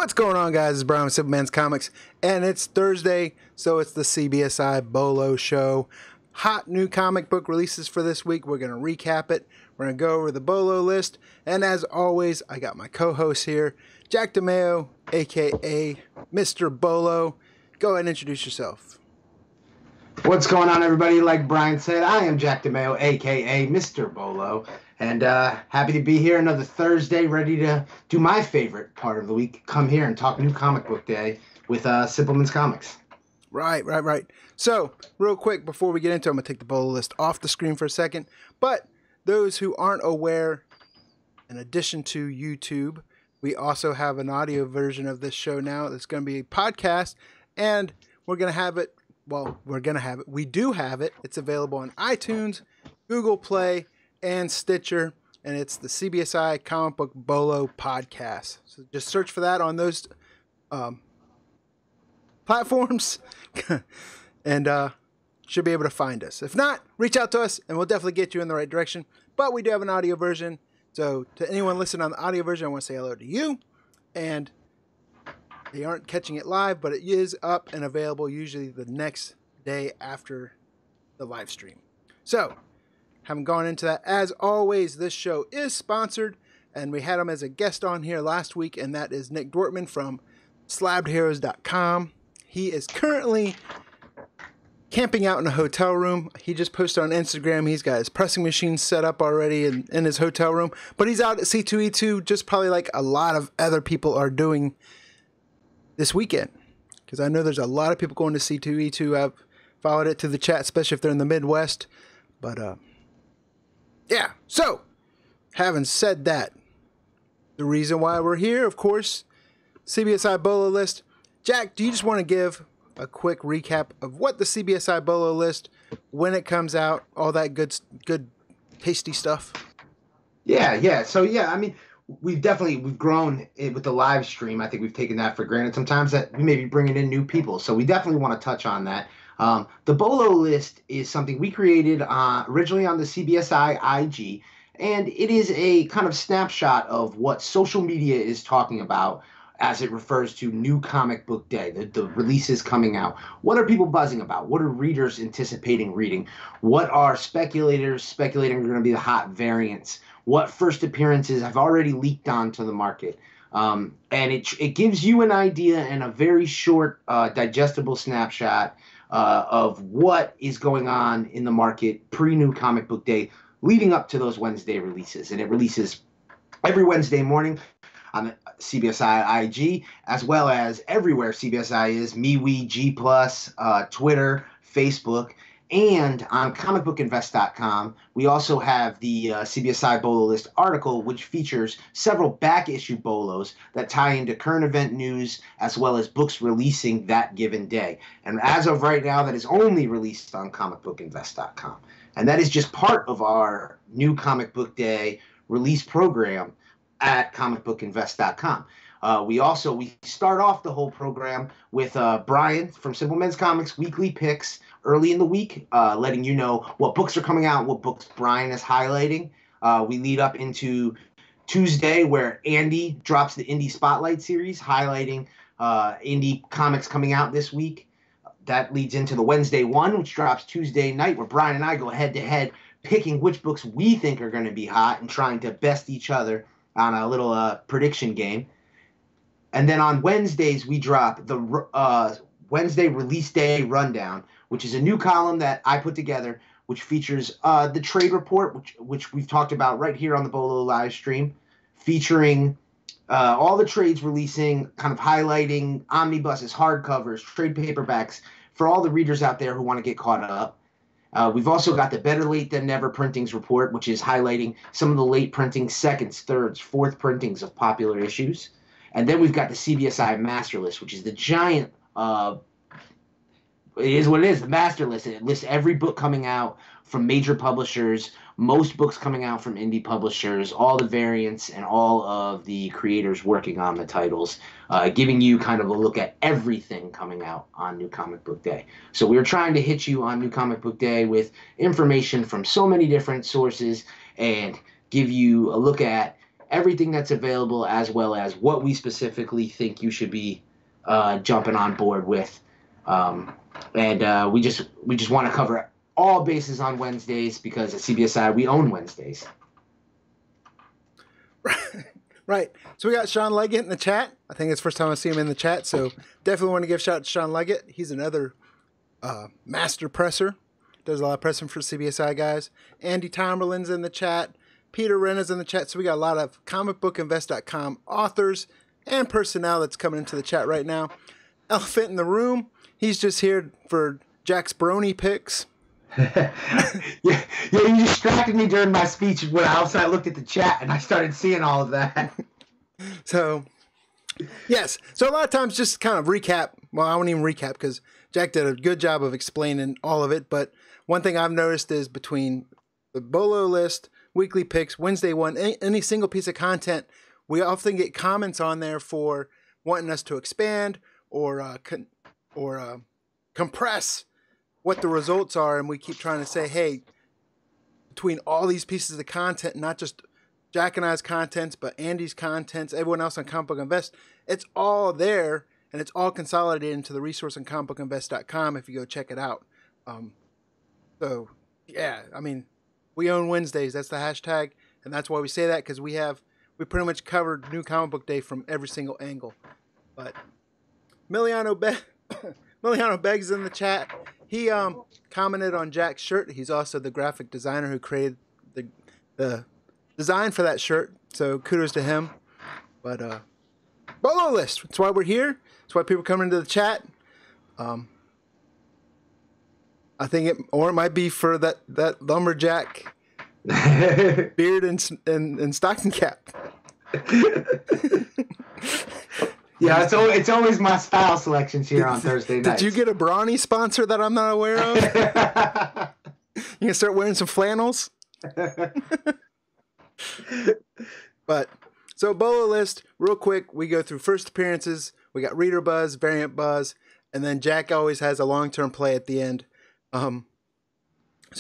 What's going on, guys? It's Brian with Simpleman's Comics, and it's Thursday, so it's the CBSI Bolo show. Hot new comic book releases for this week. We're going to recap it. We're going to go over the Bolo list, and as always, I got my co-host here, Jack DeMeo, a.k.a. Mr. Bolo. Go ahead and introduce yourself. What's going on, everybody? Like Brian said, I am Jack DeMeo, a.k.a. Mr. Bolo, and happy to be here another Thursday, ready to do my favorite part of the week, come here and talk new comic book day with Simpleman's Comics. Right. So, real quick, before we get into it, I'm going to take the Bolo list off the screen for a second, but those who aren't aware, in addition to YouTube, we also have an audio version of this show now that's going to be a podcast, and we're going to have it. Well, we do have it. It's available on iTunes, Google Play, and Stitcher, and it's the CBSI Comic Book Bolo podcast. So just search for that on those platforms, and should be able to find us. If not, reach out to us, and we'll definitely get you in the right direction. But we do have an audio version, so to anyone listening on the audio version, I want to say hello to you, and they aren't catching it live, but it is up and available usually the next day after the live stream. So, haven't gone into that. As always, this show is sponsored, and we had him as a guest on here last week, and that is Nick Dortman from SlabbedHeroes.com. He is currently camping out in a hotel room. He just posted on Instagram. He's got his pressing machine set up already in his hotel room, but he's out at C2E2 just probably like a lot of other people are doing this weekend, because I know there's a lot of people going to C2E2. I've followed it to the chat, especially if they're in the Midwest. But yeah. So, having said that, the reason why we're here, of course, CBSI Bolo list. Jack, do you just want to give a quick recap of what the CBSI Bolo list, when it comes out, all that good tasty stuff? Yeah. So I mean, we've grown it with the live stream. I think we've taken that for granted sometimes, that we may be bringing in new people. So we definitely want to touch on that. The Bolo list is something we created originally on the CBSI IG, and it is a kind of snapshot of what social media is talking about as it refers to new comic book day, the releases coming out. What are people buzzing about? What are readers anticipating reading? What are speculators speculating are going to be the hot variants? What first appearances have already leaked onto the market? And it gives you an idea and a very short, digestible snapshot of what is going on in the market pre-new comic book day leading up to those Wednesday releases. And it releases every Wednesday morning on the CBSI IG, as well as everywhere CBSI is, MeWe, G+, Twitter, Facebook, and on comicbookinvest.com, we also have the CBSI Bolo list article, which features several back-issue bolos that tie into current event news, as well as books releasing that given day. And as of right now, that is only released on comicbookinvest.com. And that is just part of our new comic book day release program at comicbookinvest.com. We start off the whole program with Brian from Simpleman's Comics weekly picks early in the week, letting you know what books are coming out, what books Brian is highlighting. We lead up into Tuesday, where Andy drops the Indie Spotlight series, highlighting indie comics coming out this week. That leads into the Wednesday one, which drops Tuesday night, where Brian and I go head-to-head, picking which books we think are going to be hot and trying to best each other on a little prediction game. And then on Wednesdays, we drop the Wednesday Release Day Rundown, which is a new column that I put together, which features the trade report, which we've talked about right here on the Bolo live stream, featuring all the trades releasing, kind of highlighting omnibuses, hardcovers, trade paperbacks for all the readers out there who want to get caught up. We've also got the Better Late Than Never printings report, which is highlighting some of the late printings, seconds, thirds, fourth printings of popular issues. And then we've got the CBSI Master List, which is the giant, it is what it is, the Master List. It lists every book coming out from major publishers, most books coming out from indie publishers, all the variants and all of the creators working on the titles, giving you kind of a look at everything coming out on New Comic Book Day. So we were trying to hit you on New Comic Book Day with information from so many different sources and give you a look at everything that's available, as well as what we specifically think you should be jumping on board with. And we just want to cover all bases on Wednesdays because at CBSI we own Wednesdays. Right. So we got Sean Leggett in the chat. I think it's the first time I see him in the chat. So definitely want to give a shout out to Sean Leggett. He's another master presser. Does a lot of pressing for CBSI guys. Andy Tomberlin's in the chat. Peter Renna's in the chat. So we got a lot of comicbookinvest.com authors and personnel that's coming into the chat right now. Elephant in the room. He's just here for Jack's Brony picks. yeah, you distracted me during my speech when I looked at the chat and I started seeing all of that. So, yes. So a lot of times just kind of recap. Well, I won't even recap because Jack did a good job of explaining all of it. But one thing I've noticed is between the Bolo list, weekly picks, Wednesday one, any single piece of content, we often get comments on there for wanting us to expand or compress what the results are, and we keep trying to say, hey, between all these pieces of content, not just Jack and I's contents, but Andy's contents, everyone else on Comic Book Invest, it's all there, and it's all consolidated into the resource on comicbookinvest.com if you go check it out. So, yeah, I mean, we own Wednesdays. That's the hashtag, and that's why we say that, because we pretty much covered New Comic Book Day from every single angle. But Miliano Beggs in the chat. He commented on Jack's shirt. He's also the graphic designer who created the design for that shirt. So kudos to him. But Bolo list. That's why we're here. That's why people come into the chat. I think it might be for that lumberjack beard and stocking cap. Yeah, it's always my style selections here on Thursday nights. Did you get a Brawny sponsor that I'm not aware of? You gonna start wearing some flannels? But so Bolo list, real quick, we go through first appearances. We got reader buzz, variant buzz, and then Jack always has a long-term play at the end. So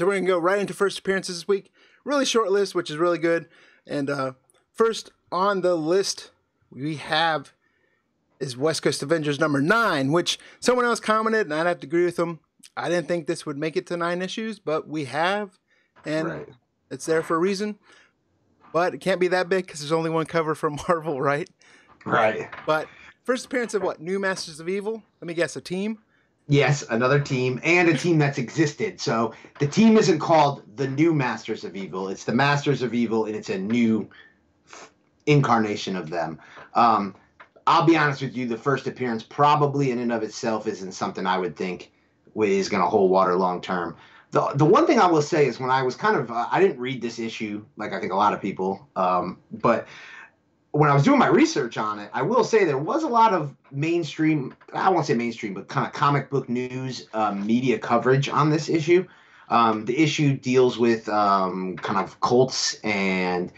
we're gonna go right into first appearances this week. Really short list, which is really good. And first on the list we have is West Coast Avengers number 9, which someone else commented, and I'd have to agree with them. I didn't think this would make it to 9 issues, but we have, and It's there for a reason. But it can't be that big because there's only one cover from Marvel, right? Right. But first appearance of what? New Masters of Evil? Let me guess, a team? Yes, another team, and a team that's existed. So the team isn't called the New Masters of Evil. It's the Masters of Evil, and it's a new incarnation of them. I'll be honest with you, the first appearance probably in and of itself isn't something I would think is going to hold water long term. The one thing I will say is when I was kind of I didn't read this issue like I think a lot of people, but when I was doing my research on it, I will say there was a lot of mainstream, I won't say mainstream, but kind of comic book news media coverage on this issue. The issue deals with kind of cults and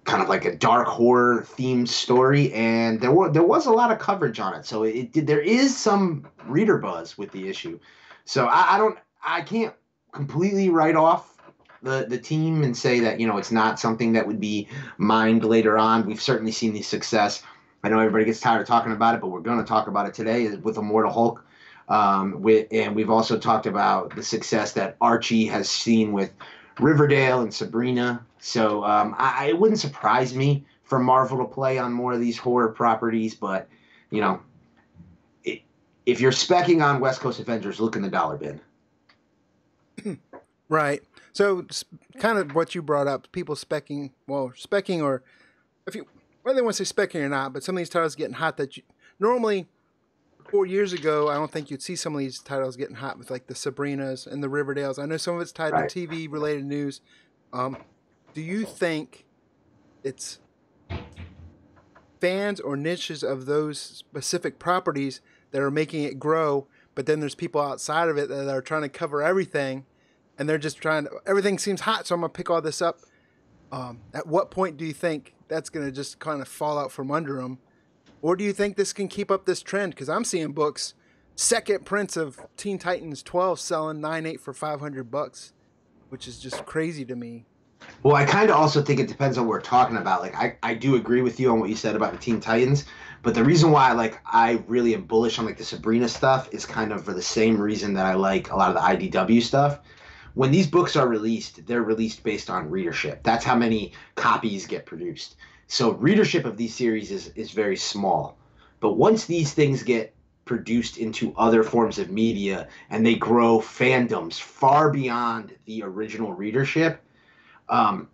kind of like a dark horror themed story, and there was a lot of coverage on it. So there is some reader buzz with the issue. So I can't completely write off the team and say that, it's not something that would be mined later on. We've certainly seen the success. I know everybody gets tired of talking about it, but we're going to talk about it today with Immortal Hulk. And we've also talked about the success that Archie has seen with Riverdale and Sabrina. So it wouldn't surprise me for Marvel to play on more of these horror properties, but if you're specking on West Coast Avengers, look in the dollar bin. Right. So kind of what you brought up, people specking, or whether they want to say specking or not, but some of these titles getting hot that normally 4 years ago, I don't think you'd see some of these titles getting hot with like the Sabrinas and the Riverdales. I know some of it's tied to TV related news. Do you think it's fans or niches of those specific properties that are making it grow, but then there's people outside of it that are trying to cover everything, and they're just everything seems hot, so I'm going to pick all this up. At what point do you think that's going to just kind of fall out from under them? Or do you think this can keep up this trend? Because I'm seeing books, second prints of Teen Titans 12 selling 9.8 for $500, which is just crazy to me. Well, I kind of also think it depends on what we're talking about. Like, I do agree with you on what you said about the Teen Titans, but the reason why I really am bullish on like the Sabrina stuff is kind of for the same reason that I like a lot of the IDW stuff. When these books are released, they're released based on readership. That's how many copies get produced. So readership of these series is very small. But once these things get produced into other forms of media and they grow fandoms far beyond the original readership, um,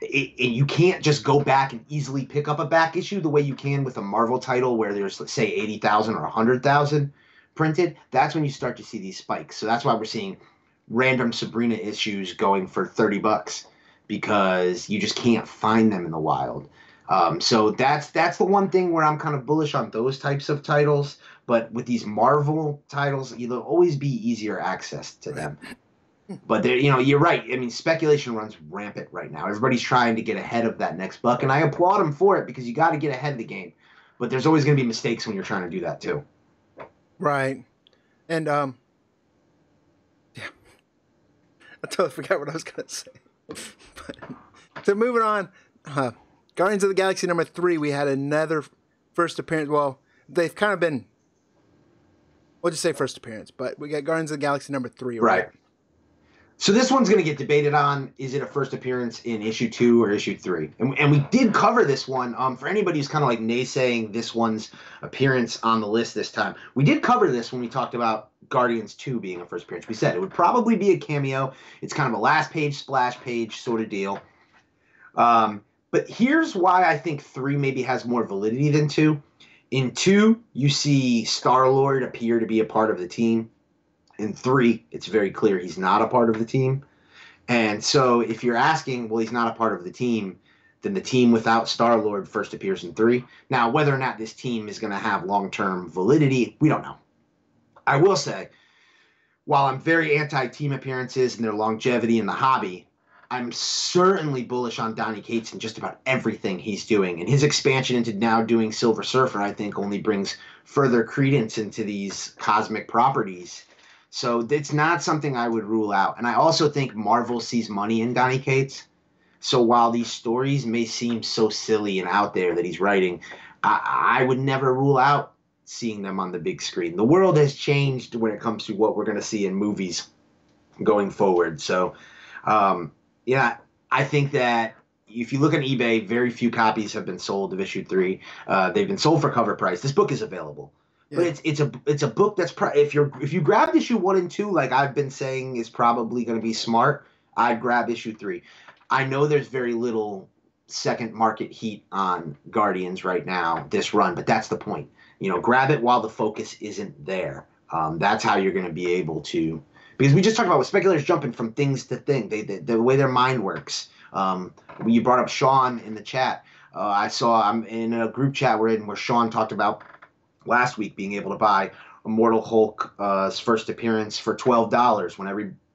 and you can't just go back and easily pick up a back issue the way you can with a Marvel title where there's, let's say, 80,000 or 100,000 printed. That's when you start to see these spikes. So that's why we're seeing random Sabrina issues going for $30 because you just can't find them in the wild. So that's the one thing where I'm kind of bullish on those types of titles. But with these Marvel titles, there'll always be easier access to them. But there, you're right. I mean, speculation runs rampant right now. Everybody's trying to get ahead of that next buck, and I applaud them for it because you got to get ahead of the game. But there's always going to be mistakes when you're trying to do that too. Right. And yeah, I totally forgot what I was going to say. But, so moving on, Guardians of the Galaxy #3, we had another first appearance. Well, they've kind of been, we'll just say first appearance, but we got Guardians of the Galaxy #3. Right. So this one's going to get debated on, is it a first appearance in issue 2 or issue 3? And we did cover this one. For anybody who's kind of like naysaying this one's appearance on the list this time, we did cover this when we talked about Guardians 2 being a first appearance. We said it would probably be a cameo. It's kind of a last page, splash page sort of deal. But here's why I think 3 maybe has more validity than 2. In 2, you see Star-Lord appear to be a part of the team. In 3, it's very clear he's not a part of the team. And so if you're asking, well, he's not a part of the team, then the team without Star-Lord first appears in 3. Now, whether or not this team is going to have long-term validity, we don't know. I will say, while I'm very anti-team appearances and their longevity in the hobby, I'm certainly bullish on Donny Cates and just about everything he's doing. And his expansion into now doing Silver Surfer, I think, only brings further credence into these cosmic properties. So it's not something I would rule out. And I also think Marvel sees money in Donny Cates. So while these stories may seem so silly and out there that he's writing, I would never rule out seeing them on the big screen. The world has changed when it comes to what we're going to see in movies going forward. So, yeah, I think that if you look on eBay, very few copies have been sold of issue 3. They've been sold for cover price. This book is available. But it's a book that's if you grabbed issue 1 and 2, like I've been saying is probably going to be smart, I'd grab issue 3. I know there's very little second market heat on Guardians right now this run, but that's the point. Grab it while the focus isn't there. That's how you're going to be able to, because we just talked about with speculators jumping from things to thing. The way their mind works. You brought up Sean in the chat. I'm in a group chat we're in where Sean talked about last week being able to buy Immortal Hulk's first appearance for $12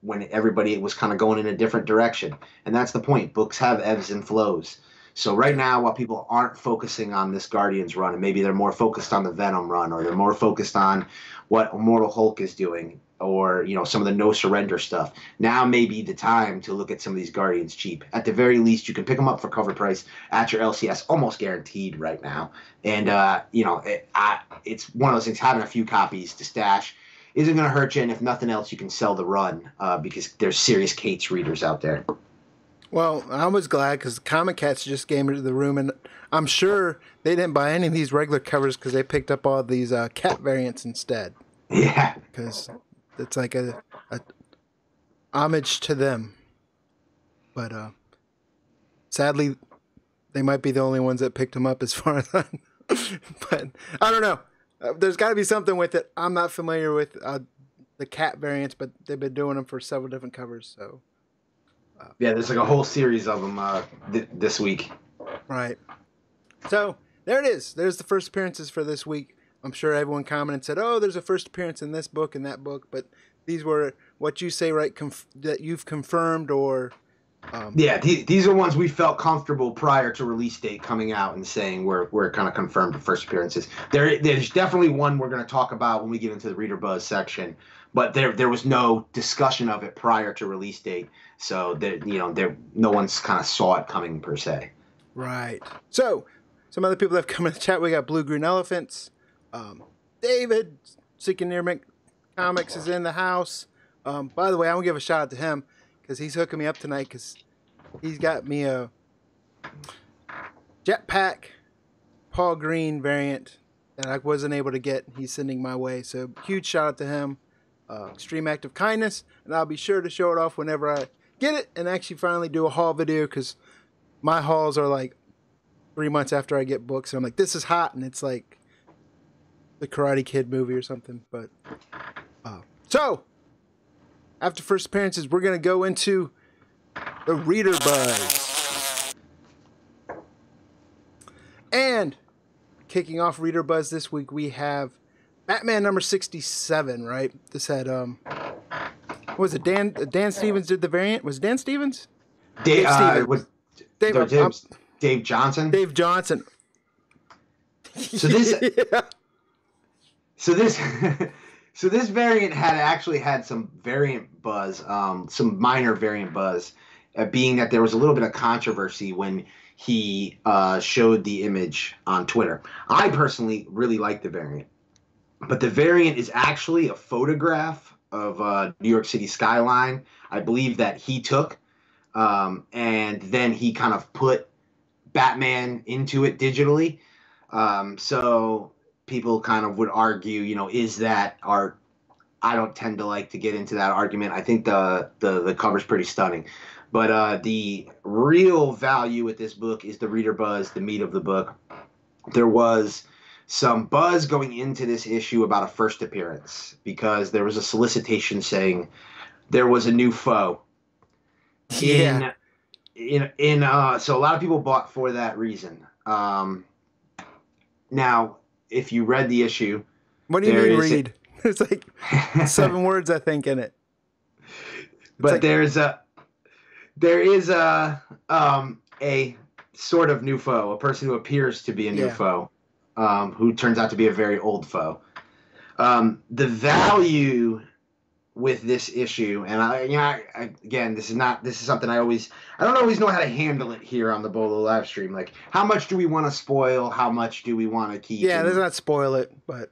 when everybody was kind of going in a different direction. And that's the point. Books have ebbs and flows. So right now, while people aren't focusing on this Guardians run, and maybe they're more focused on the Venom run, or they're more focused on what Immortal Hulk is doing, or some of the No Surrender stuff, now may be the time to look at some of these Guardians cheap. At the very least, you can pick them up for cover price at your LCS, almost guaranteed right now. And it's one of those things. Having a few copies to stash isn't going to hurt you, and if nothing else, you can sell the run because there's serious Cates readers out there. Well, I was glad because Comic Cats just came into the room, and I'm sure they didn't buy any of these regular covers because they picked up all these cat variants instead. Yeah. Because it's like a homage to them. But sadly, they might be the only ones that picked them up as far as But I don't know. There's got to be something with it. I'm not familiar with the cat variants, but they've been doing them for several different covers, so... Yeah, there's like a whole series of them this week. Right. So, there it is. There's the first appearances for this week. I'm sure everyone commented and said, oh, there's a first appearance in this book and that book, but these were what you say, right, that you've confirmed or... Yeah, these are ones we felt comfortable prior to release date coming out and saying we're kind of confirmed for first appearances. There's definitely one we're going to talk about when we get into the Reader Buzz section, but there was no discussion of it prior to release date. So no one's kind of saw it coming per se. Right. So some other people that have come in the chat. We got Blue Green Elephants. David Seeking Near Comics is in the house. By the way, I want to give a shout out to him because he's hooking me up tonight because he's got me a Jetpack Paul Green variant that I wasn't able to get. He's sending my way. So huge shout out to him. Extreme act of kindness. And I'll be sure to show it off whenever I get it and actually finally do a haul video because my hauls are like 3 months after I get books. And I'm like, this is hot. And it's like the Karate Kid movie or something. But so after first appearances, we're going to go into the reader buzz. And kicking off reader buzz this week, we have Batman number 67, right? This had, what was it? Dan Stevens did the variant. Was it Dan Stevens? Dave Stevens. Dave Johnson. Dave Johnson. So this, yeah. so this, so this variant had some variant buzz, some minor variant buzz, being that there was a little bit of controversy when he showed the image on Twitter. I personally really like the variant, but the variant is actually a photograph of New York City skyline, I believe, that he took, and then he kind of put Batman into it digitally. So people kind of would argue, is that art? I don't tend to like to get into that argument. I think the cover's pretty stunning. But the real value with this book is the reader buzz, the meat of the book. There was some buzz going into this issue about a first appearance because there was a solicitation saying there was a new foe. Yeah. So a lot of people bought for that reason. Now, if you read the issue, what do you mean read? It's like 7 words, I think, in it. But there is a sort of new foe, a person who appears to be a new foe, who turns out to be a very old foe. The value with this issue, and again, this is something I don't always know how to handle it here on the Bolo live stream. Like, how much do we want to spoil? How much do we want to keep? Yeah, let's not spoil it, but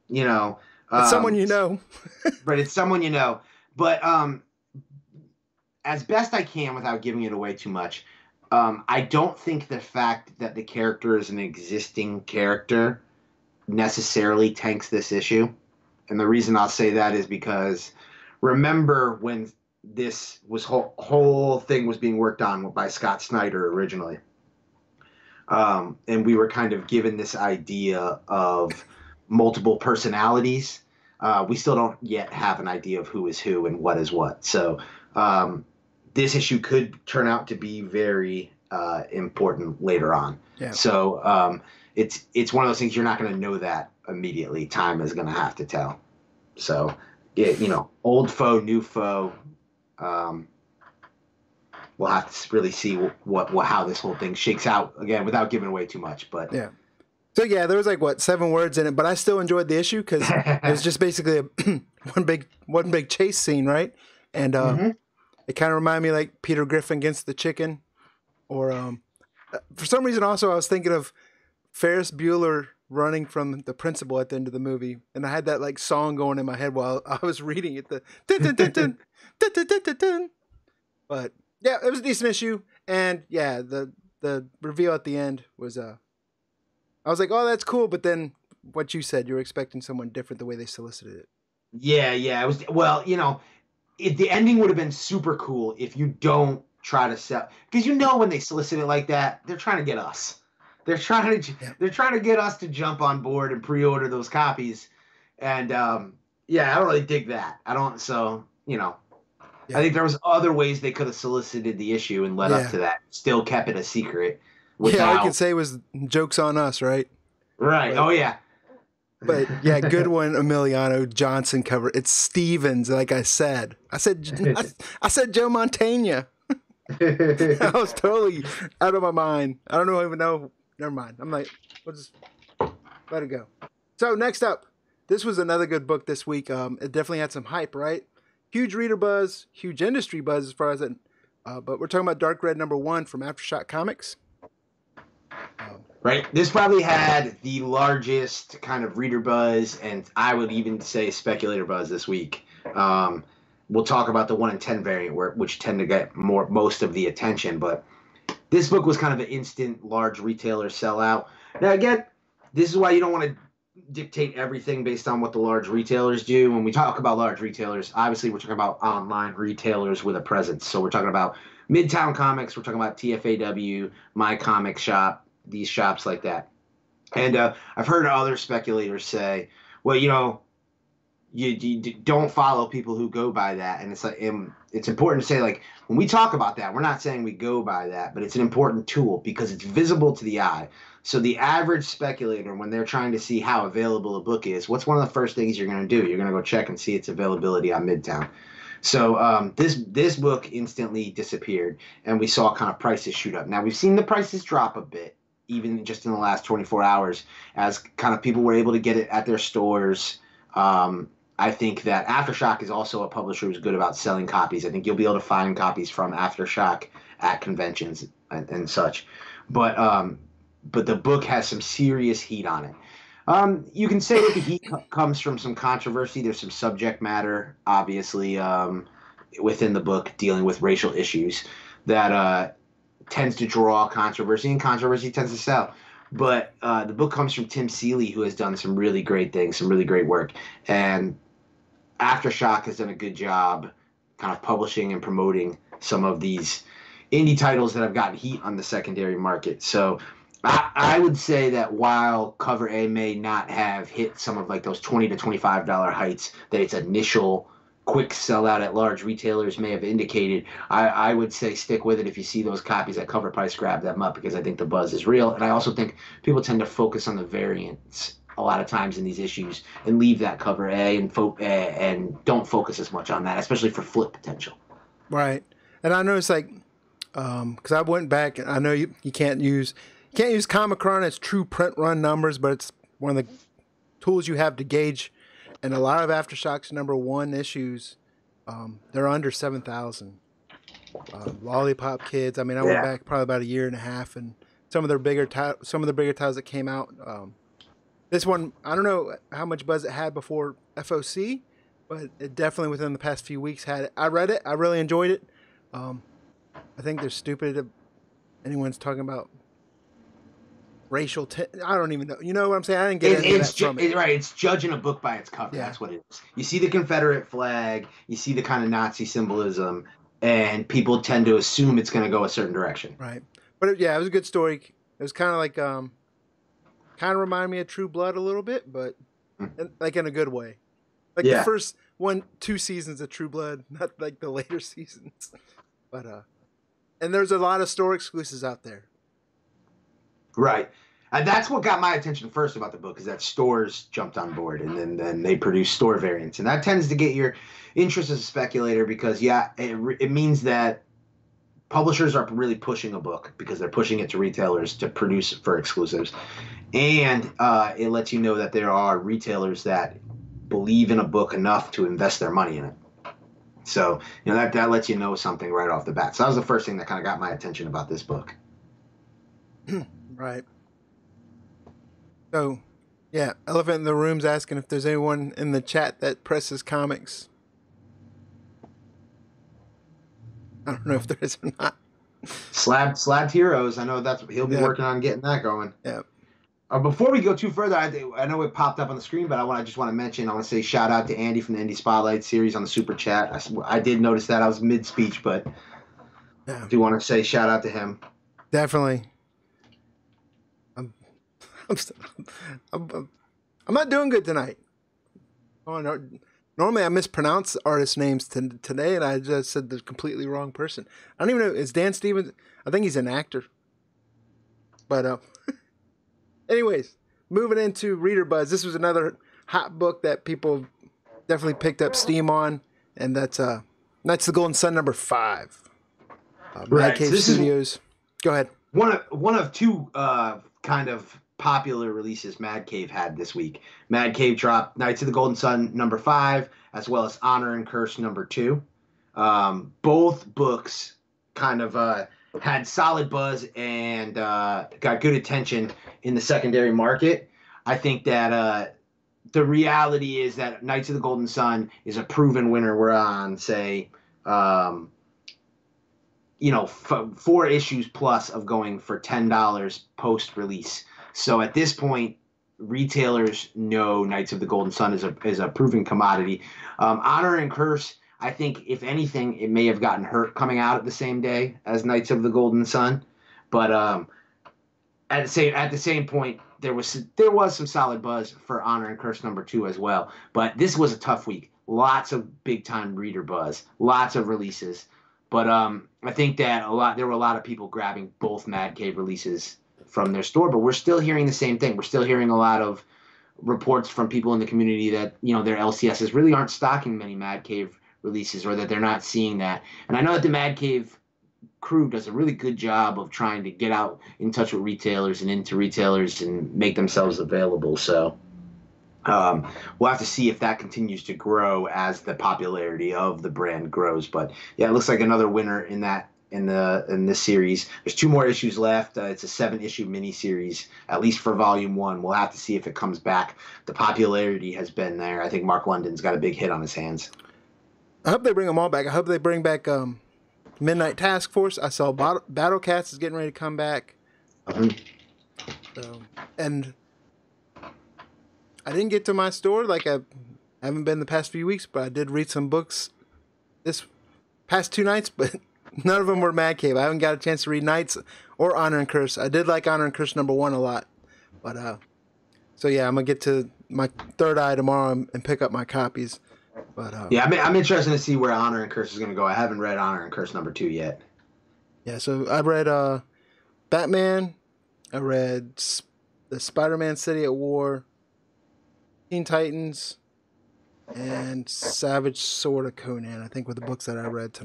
it's someone you know. But it's someone you know. But as best I can without giving it away too much, I don't think the fact that the character is an existing character necessarily tanks this issue. And the reason I'll say that is because remember when this whole thing was being worked on by Scott Snyder originally. And we were kind of given this idea of multiple personalities. We still don't yet have an idea of who is who and what is what. So this issue could turn out to be very important later on. Yeah. So it's one of those things you're not going to know that immediately. Time is going to have to tell. So, old foe, new foe. We'll have to really see how this whole thing shakes out again without giving away too much. But yeah. So yeah, there was 7 words in it, but I still enjoyed the issue because it was just basically one big chase scene, right? And it kind of reminded me like Peter Griffin against the chicken, or for some reason also I was thinking of Ferris Bueller running from the principal at the end of the movie, and I had that like song going in my head while I was reading it. The dun, dun, dun, dun, dun, dun, dun, dun, dun. But yeah, it was a decent issue, and yeah, the reveal at the end was I was like, oh, that's cool, but then what you said, you were expecting someone different the way they solicited it. Yeah, it was. Well, the ending would have been super cool if you don't try to sell, because when they solicit it like that, they're trying to get us. They're trying to get us to jump on board and pre-order those copies, and I don't really dig that. I don't. So I think there was other ways they could have solicited the issue and led up to that. Still kept it a secret. All I could say was joke's on us, right? Right. But, oh yeah. But yeah, good one, Emiliano Johnson cover. It's Stevens, like I said. I said Joe Montana. I was totally out of my mind. I don't even know. Never mind. I'm like, we'll just let it go. So next up, this was another good book this week. It definitely had some hype, right? Huge reader buzz, huge industry buzz as far as it. But we're talking about Dark Red #1 from Aftershock Comics. Right. This probably had the largest kind of reader buzz, and I would even say speculator buzz this week. We'll talk about the 1 in 10 variant, which tend to get most of the attention. But this book was kind of an instant large retailer sellout. Now, again, this is why you don't want to dictate everything based on what the large retailers do. When we talk about large retailers, obviously we're talking about online retailers with a presence. So we're talking about Midtown Comics, we're talking about TFAW, My Comic Shop, these shops like that. And I've heard other speculators say, well, you don't follow people who go by that. And it's like, it's important to say, like, when we talk about that, we're not saying we go by that, but it's an important tool because it's visible to the eye. So the average speculator, when they're trying to see how available a book is, what's one of the first things you're going to do? You're going to go check and see its availability on Midtown. So this book instantly disappeared, and we saw kind of prices shoot up. Now, we've seen the prices drop a bit, even just in the last 24 hours, as kind of people were able to get it at their stores. I think that Aftershock is also a publisher who's good about selling copies. I think you'll be able to find copies from Aftershock at conventions and such. But the book has some serious heat on it. You can say that the heat comes from some controversy. There's some subject matter, obviously, within the book dealing with racial issues that tends to draw controversy, and controversy tends to sell. But the book comes from Tim Seeley, who has done some really great things, some really great work. And Aftershock has done a good job kind of publishing and promoting some of these indie titles that have gotten heat on the secondary market. So I would say that while Cover A may not have hit some of like those $20 to $25 heights that its initial quick sellout at large retailers may have indicated, I would say stick with it. If you see those copies at cover price, grab them up, because I think the buzz is real. And I also think people tend to focus on the variants a lot of times in these issues and leave that Cover A and don't focus as much on that, especially for flip potential. Right. And I noticed, like, because I went back, and I know you can't use Comic-Con as true print run numbers, but it's one of the tools you have to gauge. And a lot of Aftershock's #1 issues, they're under 7,000. Lollipop Kids. I mean, I went back probably about a year and a half, and some of the bigger titles that came out. This one, I don't know how much buzz it had before FOC, but it definitely within the past few weeks had it. I read it. I really enjoyed it. I think they're stupid if anyone's talking about racial. I don't even know. You know what I'm saying? I didn't get into that from it. Right. It's judging a book by its cover. Yeah. That's what it is. You see the Confederate flag. You see the kind of Nazi symbolism, and people tend to assume it's going to go a certain direction. Right. But it was a good story. It was kind of like, kind of reminded me of True Blood a little bit, but like in a good way. Like the first 1-2 seasons of True Blood, not like the later seasons. But and there's a lot of store exclusives out there. Right. And that's what got my attention first about the book, is that stores jumped on board, and then they produced store variants. And that tends to get your interest as a speculator, because, it means that publishers are really pushing a book because they're pushing it to retailers to produce for exclusives. And it lets you know that there are retailers that believe in a book enough to invest their money in it. So, that lets you know something right off the bat. So that was the first thing that kind of got my attention about this book. Right. So, Elephant in the Room's asking if there's anyone in the chat that presses comics. I don't know if there is or not. Slabbed Heroes. I know he'll be working on getting that going. Yeah. Before we go too further, I know it popped up on the screen, but I just want to say shout out to Andy from the Indie Spotlight series on the Super Chat. I did notice that. I was mid-speech, but I do want to say shout out to him. Definitely. I'm not doing good tonight. Oh, no. Normally I mispronounce artist names today, and I just said the completely wrong person. I don't even know. Is Dan Stevens? I think he's an actor. But anyways, moving into Reader Buzz. This was another hot book that people definitely picked up steam on, and that's the Golden Sun #5. Mad Cave Studios. Go ahead. One of two kind of popular releases Mad Cave had this week. Mad Cave dropped Knights of the Golden Sun #5, as well as Honor and Curse #2. Both books kind of had solid buzz and got good attention in the secondary market. I think that the reality is that Knights of the Golden Sun is a proven winner. We're on, say, 4 issues plus of going for $10 post-release. So at this point, retailers know Knights of the Golden Sun is a proven commodity. Honor and Curse, I think, if anything, it may have gotten hurt coming out at the same day as Knights of the Golden Sun. But at the same point, there was some solid buzz for Honor and Curse #2 as well. But this was a tough week. Lots of big time reader buzz, lots of releases. But I think that there were a lot of people grabbing both Mad Cave releases from their store. But we're still hearing the same thing. We're still hearing a lot of reports from people in the community that their LCSs really aren't stocking many Mad Cave releases, or that they're not seeing that. And I know that the Mad Cave crew does a really good job of trying to get out in touch with retailers and into retailers and make themselves available. So we'll have to see if that continues to grow as the popularity of the brand grows. But yeah, it looks like another winner in this series. There's 2 more issues left. It's a 7-issue miniseries, at least for volume 1. We'll have to see if it comes back. The popularity has been there. I think Mark London's got a big hit on his hands. I hope they bring them all back. I hope they bring back Midnight Task Force. I saw Battle Cats is getting ready to come back. And I didn't get to my store. Like, I haven't been the past few weeks, but I did read some books this past 2 nights, but none of them were Mad Cave. I haven't got a chance to read Knights or Honor and Curse. I did like Honor and Curse #1 a lot. But, so yeah, I'm going to get to my third eye tomorrow and pick up my copies. But yeah, I'm interested to see where Honor and Curse is going to go. I haven't read Honor and Curse #2 yet. Yeah, so I read Batman. I read the Spider-Man City at War, Teen Titans, and Savage Sword of Conan. I think were the books that I read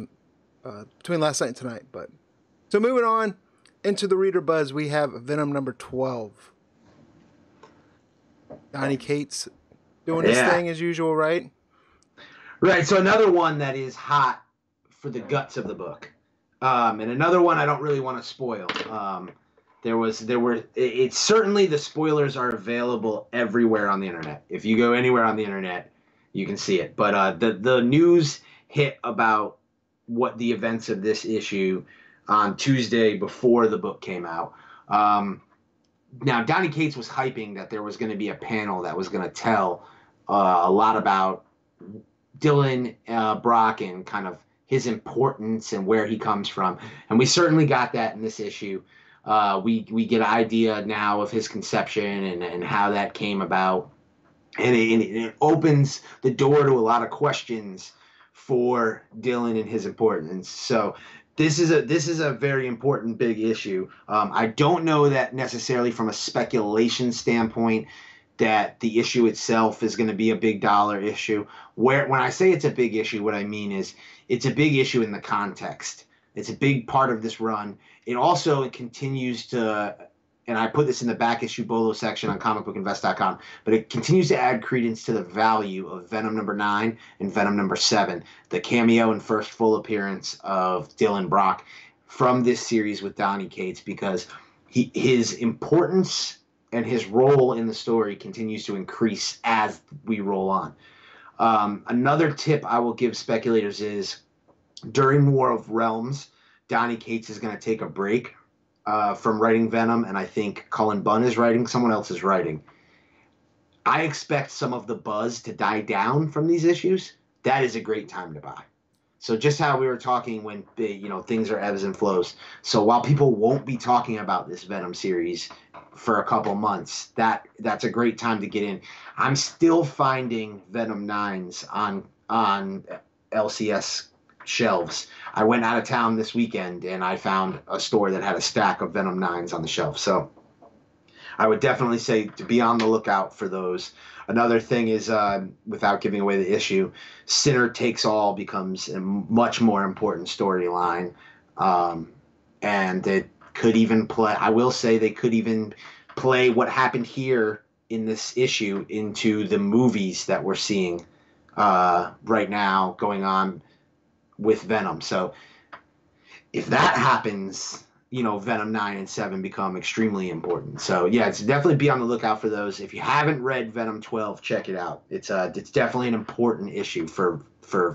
between last night and tonight. But so moving on into the reader buzz, we have Venom #12. Donny Cates doing his thing as usual, right? Right, so another one that is hot for the guts of the book, and another one I don't really want to spoil. It's certainly, the spoilers are available everywhere on the internet. If you go anywhere on the internet, you can see it. But the news hit about what the events of this issue on Tuesday before the book came out. Now, Donny Cates was hyping that there was going to be a panel that was going to tell a lot about Dylan Brock and kind of his importance and where he comes from. And we certainly got that in this issue. We get an idea now of his conception and how that came about. And it opens the door to a lot of questions for Dylan and his importance. So this is a very important big issue. I don't know that necessarily from a speculation standpoint that the issue itself is going to be a big dollar issue. When I say it's a big issue, what I mean is it's a big issue in the context. It's a big part of this run. It continues to, and I put this in the back issue Bolo section on comicbookinvest.com, but it continues to add credence to the value of Venom #9 and Venom #7, the cameo and first full appearance of Dylan Brock from this series with Donny Cates, because his importance and his role in the story continues to increase as we roll on. Another tip I will give speculators is during War of Realms, Donny Cates is going to take a break from writing Venom, and I think Cullen Bunn is writing. Someone else is writing. I expect some of the buzz to die down from these issues. That is a great time to buy. So just how we were talking when things are ebbs and flows. So while people won't be talking about this Venom series for a couple months, that's a great time to get in. I'm still finding Venom 9s on LCS shelves. I went out of town this weekend and I found a store that had a stack of Venom 9s on the shelf. So I would definitely say to be on the lookout for those. Another thing is, without giving away the issue, Sinner Takes All becomes a much more important storyline. And it could even play, I will say they could even play what happened here in this issue into the movies that we're seeing right now going on with Venom. So if that happens, Venom 9 and 7 become extremely important. So yeah, it's definitely be on the lookout for those. If you haven't read Venom 12, check it out. It's definitely an important issue for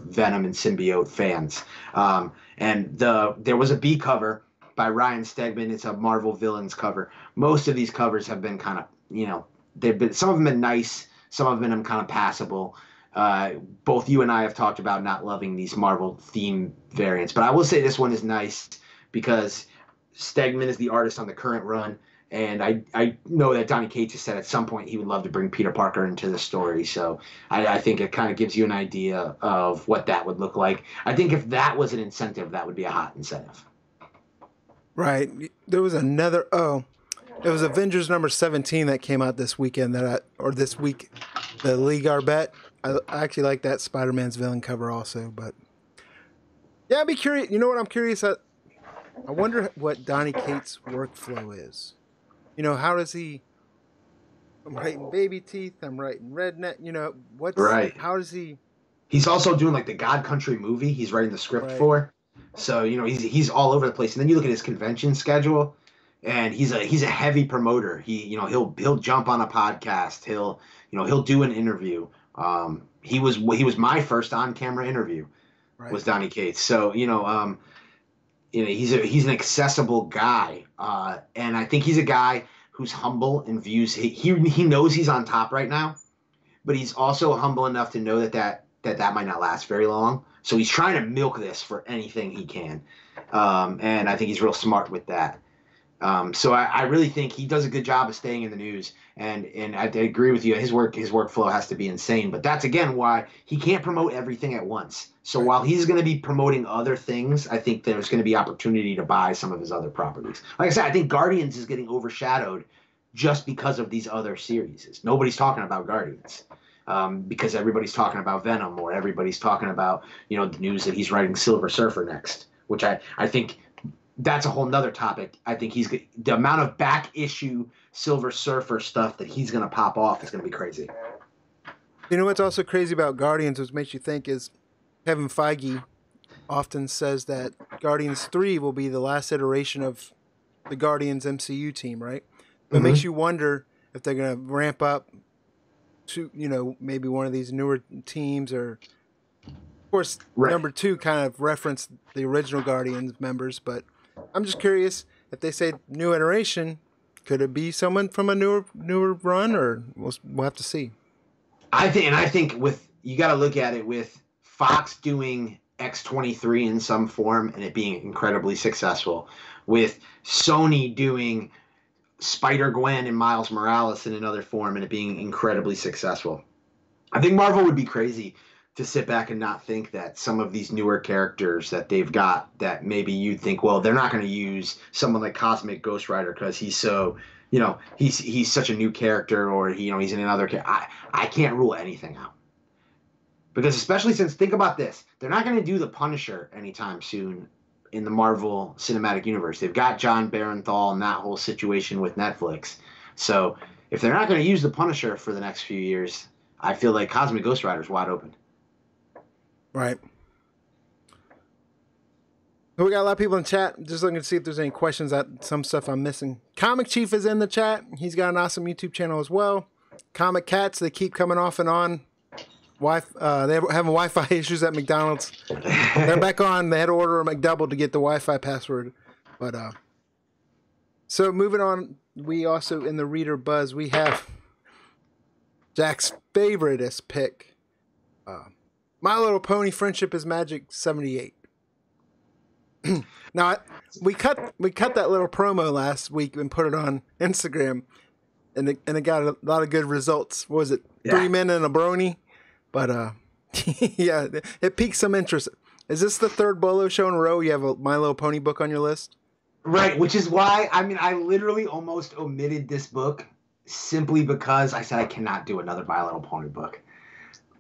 Venom and symbiote fans. And there was a B cover by Ryan Stegman. It's a Marvel Villains cover. Most of these covers have been kind of, some of them have been nice, some of them kind of passable. Both you and I have talked about not loving these Marvel theme variants, but I will say this one is nice because Stegman is the artist on the current run, and I know that Donny Cates has said at some point he would love to bring Peter Parker into the story, so I think it kind of gives you an idea of what that would look like. I think if that was an incentive, that would be a hot incentive. Right. There was another, it was Avengers number 17 that came out this weekend, this week, the Lee Garbett. I actually like that Spider-Man's villain cover also, but yeah, I'd be curious. You know what I'm curious at? I wonder what Donny Cates' workflow is. How does he? I'm writing Baby Teeth. I'm writing Redneck. What's right? How does he? He's also doing like the God Country movie. He's writing the script for. So he's all over the place. And then you look at his convention schedule, and he's a heavy promoter. He'll jump on a podcast. He'll do an interview. He was my first on camera interview. Right. Was Donny Cates. So he's an accessible guy, and I think he's a guy who's humble and views he knows he's on top right now, but he's also humble enough to know that might not last very long. So he's trying to milk this for anything he can, and I think he's real smart with that. So I really think he does a good job of staying in the news, and I agree with you. His workflow has to be insane, but that's again why he can't promote everything at once. So while he's going to be promoting other things, I think there's going to be opportunity to buy some of his other properties. Like I said, I think Guardians is getting overshadowed just because of these other series. Nobody's talking about Guardians because everybody's talking about Venom, or everybody's talking about the news that he's writing Silver Surfer next, which I think. That's a whole nother topic. I think the amount of back issue Silver Surfer stuff that he's going to pop off is going to be crazy. You know what's also crazy about Guardians, which makes you think, is Kevin Feige often says that Guardians 3 will be the last iteration of the Guardians MCU team, right? But it makes you wonder if they're going to ramp up to, maybe one of these newer teams, or of course, number 2 kind of referenced the original Guardians members, but I'm just curious if they say new iteration, could it be someone from a newer run, or we'll have to see. I think you got to look at it with Fox doing X-23 in some form and it being incredibly successful, with Sony doing Spider-Gwen and Miles Morales in another form and it being incredibly successful. I think Marvel would be crazy to sit back and not think that some of these newer characters that they've got, that maybe you'd think, well, they're not going to use someone like Cosmic Ghost Rider because he's so, he's such a new character, or he's in another character. I can't rule anything out, because especially since, think about this, they're not going to do the Punisher anytime soon in the Marvel Cinematic Universe. They've got John Barenthal and that whole situation with Netflix. So if they're not going to use the Punisher for the next few years, I feel like Cosmic Ghost Rider is wide open. Right. So we got a lot of people in chat. Just looking to see if there's any questions. Some stuff I'm missing. Comic Chief is in the chat. He's got an awesome YouTube channel as well. Comic Cats, they keep coming off and on. They're having Wi-Fi issues at McDonald's. They're back on. They had to order a McDouble to get the Wi-Fi password. But so moving on, we also in the Reader Buzz, we have Jack's favoriteest pick. My Little Pony Friendship is Magic 78. Now, we cut that little promo last week and put it on Instagram, and it got a lot of good results. What was it? Yeah. 3 men and a brony? But yeah, it piqued some interest. Is this the third Bolo show in a row you have a My Little Pony book on your list? Right, which is why, I literally almost omitted this book simply because I said I cannot do another My Little Pony book.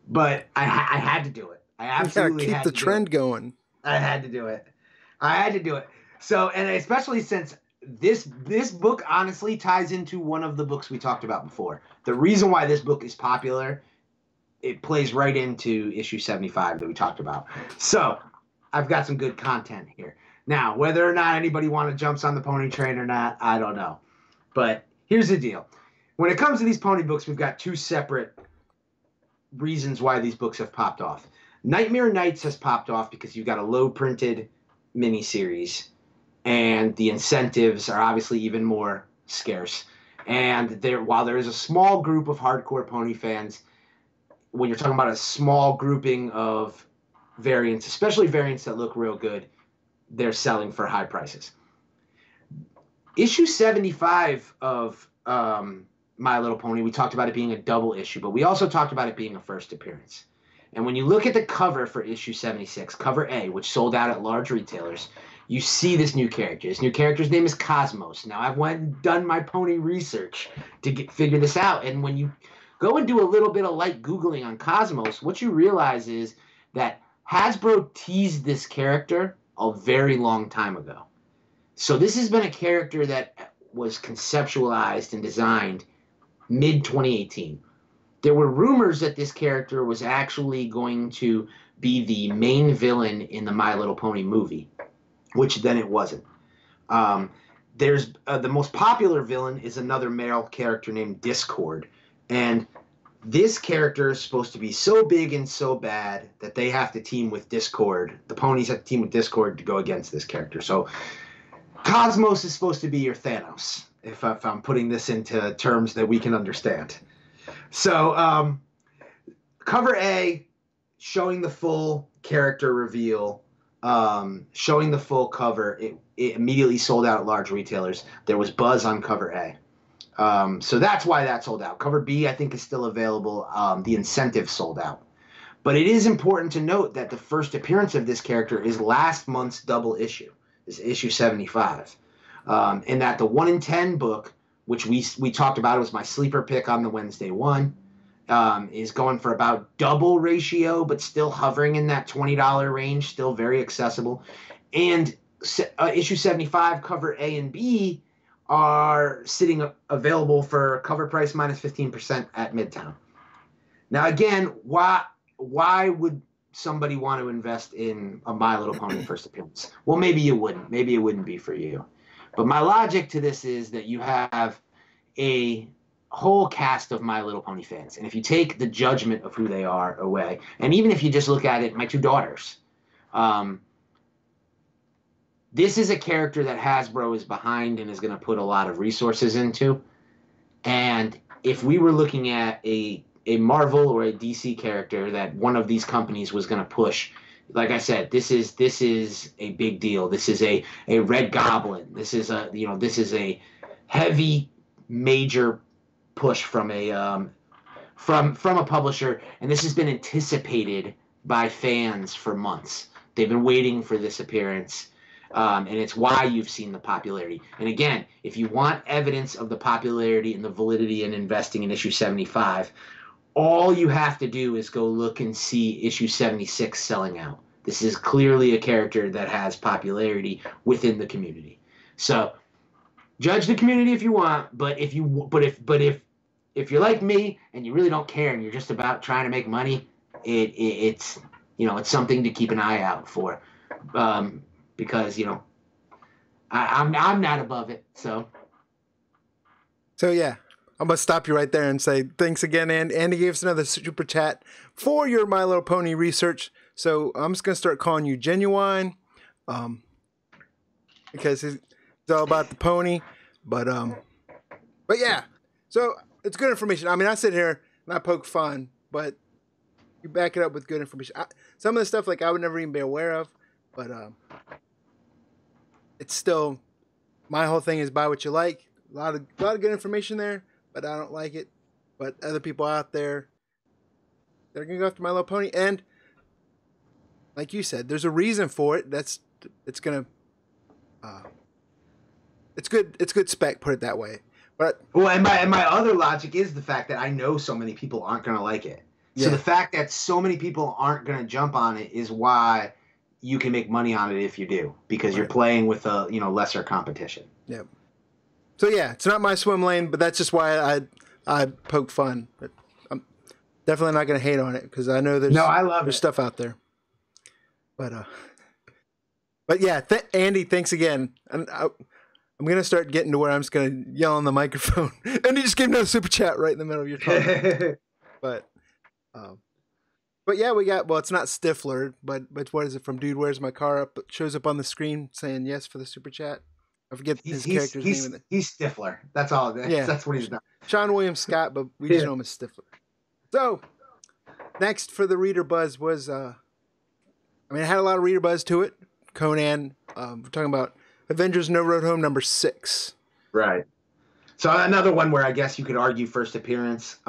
But I had to do it. I absolutely keep the trend going. I had to do it. So, and especially since this book honestly ties into one of the books we talked about before. The reason why this book is popular, it plays right into issue 75 that we talked about. So I've got some good content here. Now, whether or not anybody jumps on the pony train or not, I don't know. But here's the deal. When it comes to these pony books, we've got two separate reasons why these books have popped off. Nightmare Nights has popped off because you've got a low printed miniseries, and the incentives are obviously even more scarce. And while there is a small group of hardcore pony fans, when you're talking about a small grouping of variants, especially variants that look real good, they're selling for high prices. Issue 75 of My Little Pony, we talked about it being a double issue, but we also talked about it being a first appearance. And when you look at the cover for issue 76, cover A, which sold out at large retailers, you see this new character. This new character's name is Cosmos. Now, I've went and done my pony research to figure this out. And when you go and do a little bit of light Googling on Cosmos, what you realize is that Hasbro teased this character a very long time ago. So this has been a character that was conceptualized and designed mid-2018. There were rumors that this character was actually going to be the main villain in the My Little Pony movie, which then it wasn't. There's the most popular villain is another male character named Discord, and this character is supposed to be so big and so bad that they have to team with Discord. The ponies have to team with Discord to go against this character. So Cosmos is supposed to be your Thanos, if I'm putting this into terms that we can understand. So cover A, showing the full character reveal, showing the full cover. It immediately sold out at large retailers. There was buzz on cover A. So that's why that sold out. Cover B, I think, is still available. The incentive sold out. But it is important to note that the first appearance of this character is last month's double issue, is issue 75. And that the 1 in 10 book, which we talked about, it was my sleeper pick on the Wednesday one, is going for about double ratio, but still hovering in that $20 range, still very accessible. And issue 75, cover A and B, are sitting available for cover price minus 15% at Midtown. Now, again, why would somebody want to invest in a My Little Pony first appearance? Well, maybe you wouldn't. Maybe it wouldn't be for you. But my logic to this is that you have a whole cast of My Little Pony fans. And if you take the judgment of who they are away, and even if you just look at it, my two daughters, this is a character that Hasbro is behind and is going to put a lot of resources into. And if we were looking at a Marvel or a DC character that one of these companies was going to push, like I said, this is a big deal. This is a Red Goblin. This is a heavy major push from a from a publisher, and this has been anticipated by fans for months. They've been waiting for this appearance. And it's why you've seen the popularity. And again, if you want evidence of the popularity and the validity in investing in issue 75, all you have to do is go look and see issue 76 selling out. This is clearly a character that has popularity within the community. So judge the community if you want, but if you're like me and you really don't care and you're just about trying to make money, it's something to keep an eye out for. Because I'm not above it, so yeah, I'm gonna stop you right there and say thanks again, and Andy gave us another super chat for your My Little Pony research. So I'm just gonna start calling you Genuine, because it's all about the pony. But yeah, so it's good information. I mean, I sit here and I poke fun, but you back it up with good information. Some of the stuff I would never even be aware of, but it's still, my whole thing is buy what you like. A lot of good information there, but I don't like it. But other people out there, they're gonna go after My Little Pony, and like you said, there's a reason for it. It's good spec, put it that way. But and my other logic is the fact that I know so many people aren't gonna like it. So the fact that so many people aren't gonna jump on it is why you can make money on it if you do, because you're playing with a lesser competition. Yep. So yeah, it's not my swim lane, but that's just why I poke fun. But I'm definitely not going to hate on it because I know there's stuff out there. But yeah, Andy, thanks again. And I'm going to start getting to where I'm just going to yell on the microphone. And you just gave another super chat right in the middle of your talk. But yeah, we got, well, it's not Stifler, but what is it from Dude Where's My Car? Up shows up on the screen saying yes for the super chat. I forget his character's name. He's Stifler. That's all. That's what he's done. Sean William Scott, but we just know him as Stifler. So, next for the reader buzz was, it had a lot of reader buzz to it. Conan, we're talking about Avengers No Road Home number 6. Right. So another one where I guess you could argue first appearance.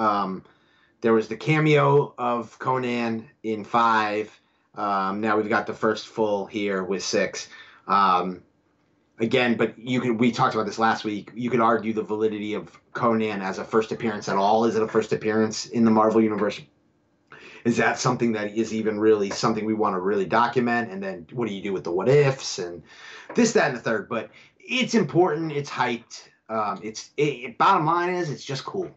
There was the cameo of Conan in 5. Now we've got the first full here with 6. Again, but we talked about this last week. You could argue the validity of Conan as a first appearance at all. Is it a first appearance in the Marvel Universe? Is that something that is even really something we want to really document? And then what do you do with the what ifs and this, that, and the third? But it's important. It's hyped. Bottom line is it's just cool.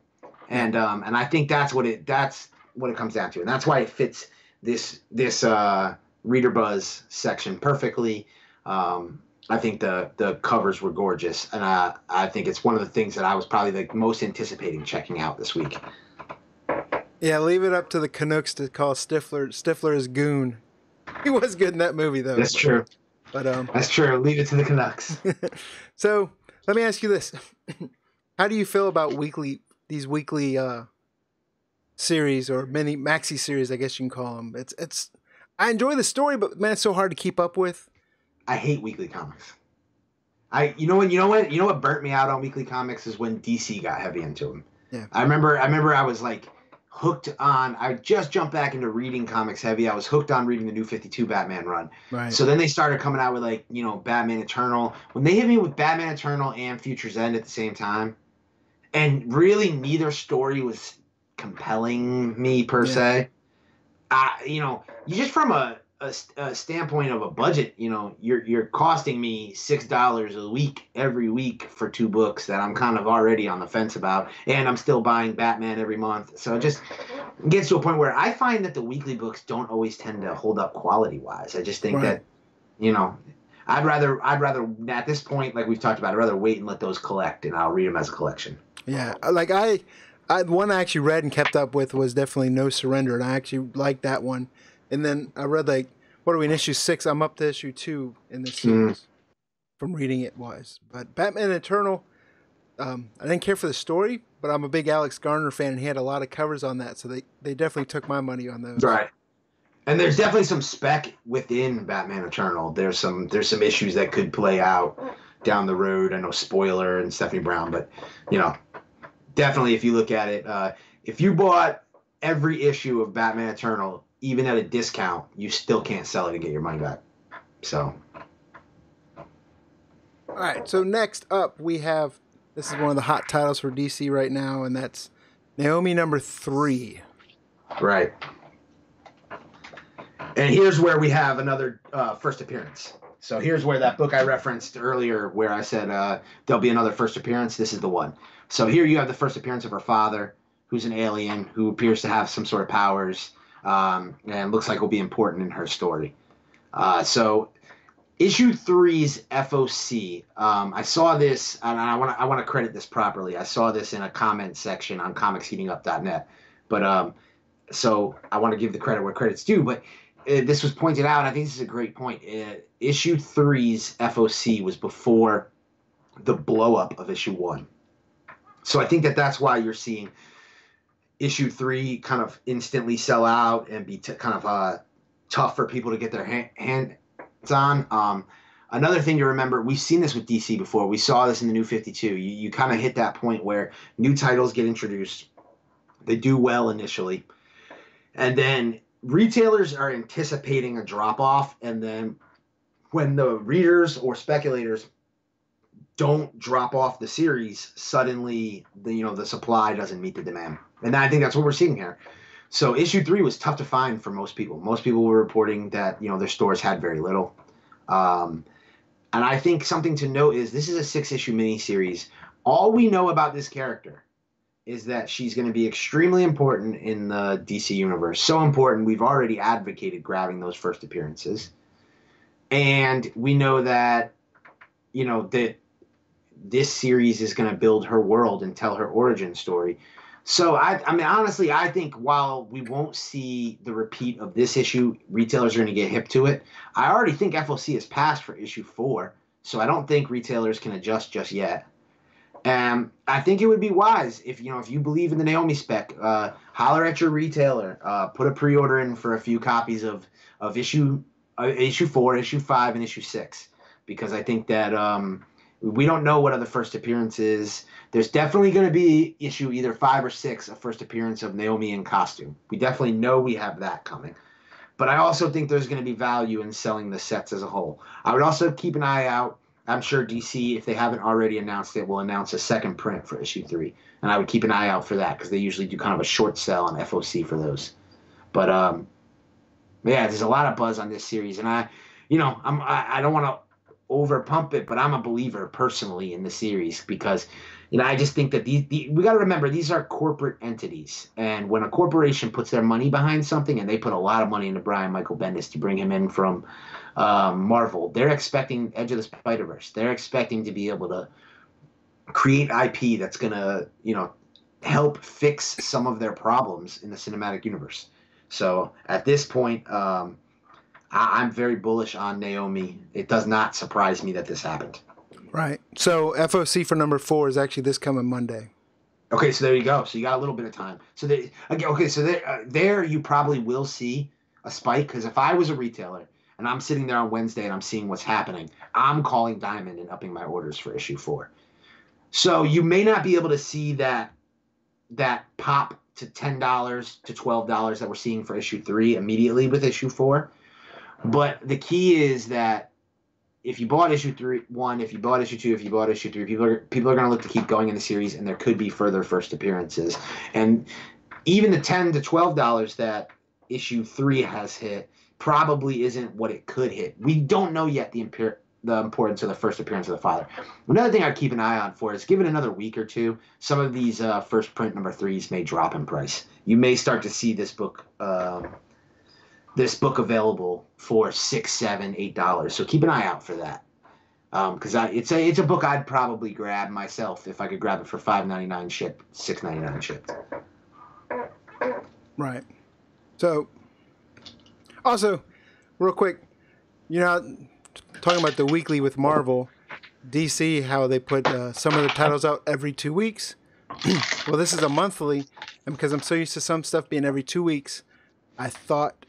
And I think that's what it comes down to. And that's why it fits this reader buzz section perfectly. I think the covers were gorgeous, and I think it's one of the things that I was probably the most anticipating checking out this week. Yeah, leave it up to the Canucks to call Stifler as Goon. He was good in that movie, though. That's true. But that's true. Leave it to the Canucks. So let me ask you this: how do you feel about these weekly series or mini maxi series? I guess you can call them. It's. I enjoy the story, but man, it's so hard to keep up with. I hate weekly comics. You know what burnt me out on weekly comics is when DC got heavy into them. Yeah. I remember I was like hooked on. I just jumped back into reading comics heavy. I was hooked on reading the New 52 Batman run. Right. So then they started coming out with Batman Eternal. When they hit me with Batman Eternal and Future's End at the same time, and really neither story was compelling me per se. You just from a standpoint of a budget, you're costing me $6 a week every week for 2 books that I'm kind of already on the fence about, and I'm still buying Batman every month. So it just gets to a point where I find that the weekly books don't always tend to hold up quality wise. I just think that, I'd rather at this point, like we've talked about, I'd rather wait and let those collect, and I'll read them as a collection. Yeah, like one I actually read and kept up with was definitely No Surrender, and I actually liked that one. And then I read what are we in issue 6? I'm up to issue 2 in this series from reading it wise. But Batman Eternal, I didn't care for the story, but I'm a big Alex Garner fan, and he had a lot of covers on that, so they definitely took my money on those. Right. And there's definitely some spec within Batman Eternal. There's some issues that could play out down the road. I know spoiler and Stephanie Brown, but definitely if you look at it, if you bought every issue of Batman Eternal, even at a discount, you still can't sell it and get your money back. So. All right. So next up, we have, this is one of the hot titles for DC right now, and that's Naomi number 3. Right. And here's where we have another first appearance. So here's where that book I referenced earlier, where I said there'll be another first appearance. This is the one. So here you have the first appearance of her father, who's an alien, who appears to have some sort of powers. And looks like will be important in her story. So issue 3's FOC. I saw this, and I want to credit this properly. I saw this in a comment section on comicsheatingup.net. But so I want to give the credit where credit's due. But this was pointed out. I think this is a great point. Issue 3's FOC was before the blow up of issue 1. So I think that's why you're seeing issue 3 kind of instantly sell out and be kind of tough for people to get their hands on. Another thing to remember, we've seen this with DC before. We saw this in the New 52. You kind of hit that point where new titles get introduced. They do well initially. And then retailers are anticipating a drop-off. And then when the readers or speculators don't drop off the series, suddenly the supply doesn't meet the demand. And I think that's what we're seeing here. So issue 3 was tough to find for most people. Most people were reporting that their stores had very little. And I think something to note is this is a 6-issue miniseries. All we know about this character is that she's going to be extremely important in the DC universe. So important, we've already advocated grabbing those first appearances. And we know that, that this series is going to build her world and tell her origin story. So, I mean, honestly, I think while we won't see the repeat of this issue, retailers are going to get hip to it. I already think FOC has passed for issue 4, so I don't think retailers can adjust just yet. I think it would be wise if you believe in the Naomi spec, holler at your retailer, put a pre-order in for a few copies of issue 4, issue 5, and issue 6, because I think that we don't know what other first appearances. There's definitely going to be issue either 5 or 6, a first appearance of Naomi in costume. We definitely know we have that coming. But I also think there's going to be value in selling the sets as a whole. I would also keep an eye out. I'm sure DC, if they haven't already announced it, will announce a second print for issue 3. And I would keep an eye out for that because they usually do kind of a short sell on FOC for those. But, yeah, there's a lot of buzz on this series. And I don't want to over pump it, but I'm a believer personally in the series because, I just think that we got to remember these are corporate entities. And when a corporation puts their money behind something, and they put a lot of money into Brian Michael Bendis to bring him in from Marvel, they're expecting Edge of the Spider-Verse. They're expecting to be able to create IP that's going to, help fix some of their problems in the cinematic universe. So at this point, I'm very bullish on Naomi. It does not surprise me that this happened. Right. So FOC for number 4 is actually this coming Monday. Okay, so there you go. So you got a little bit of time. So there you probably will see a spike, because if I was a retailer and I'm sitting there on Wednesday and I'm seeing what's happening, I'm calling Diamond and upping my orders for issue 4. So you may not be able to see that pop to $10 to $12 that we're seeing for issue 3 immediately with issue 4. But the key is that if you bought issue 1, if you bought issue 2, if you bought issue 3, people are going to look to keep going in the series, and there could be further first appearances. And even the $10 to $12 that issue 3 has hit probably isn't what it could hit. We don't know yet the importance of the first appearance of the father. Another thing I'd keep an eye on for is, give it another week or two, some of these first print number 3s may drop in price. You may start to see this book available for $6, $7, $8. So keep an eye out for that, because it's a book I'd probably grab myself if I could grab it for $5.99 shipped, $6.99 shipped. Right. So, also, real quick, talking about the weekly with Marvel, DC, how they put some of the titles out every 2 weeks. Well, this is a monthly, and because I'm so used to some stuff being every 2 weeks, I thought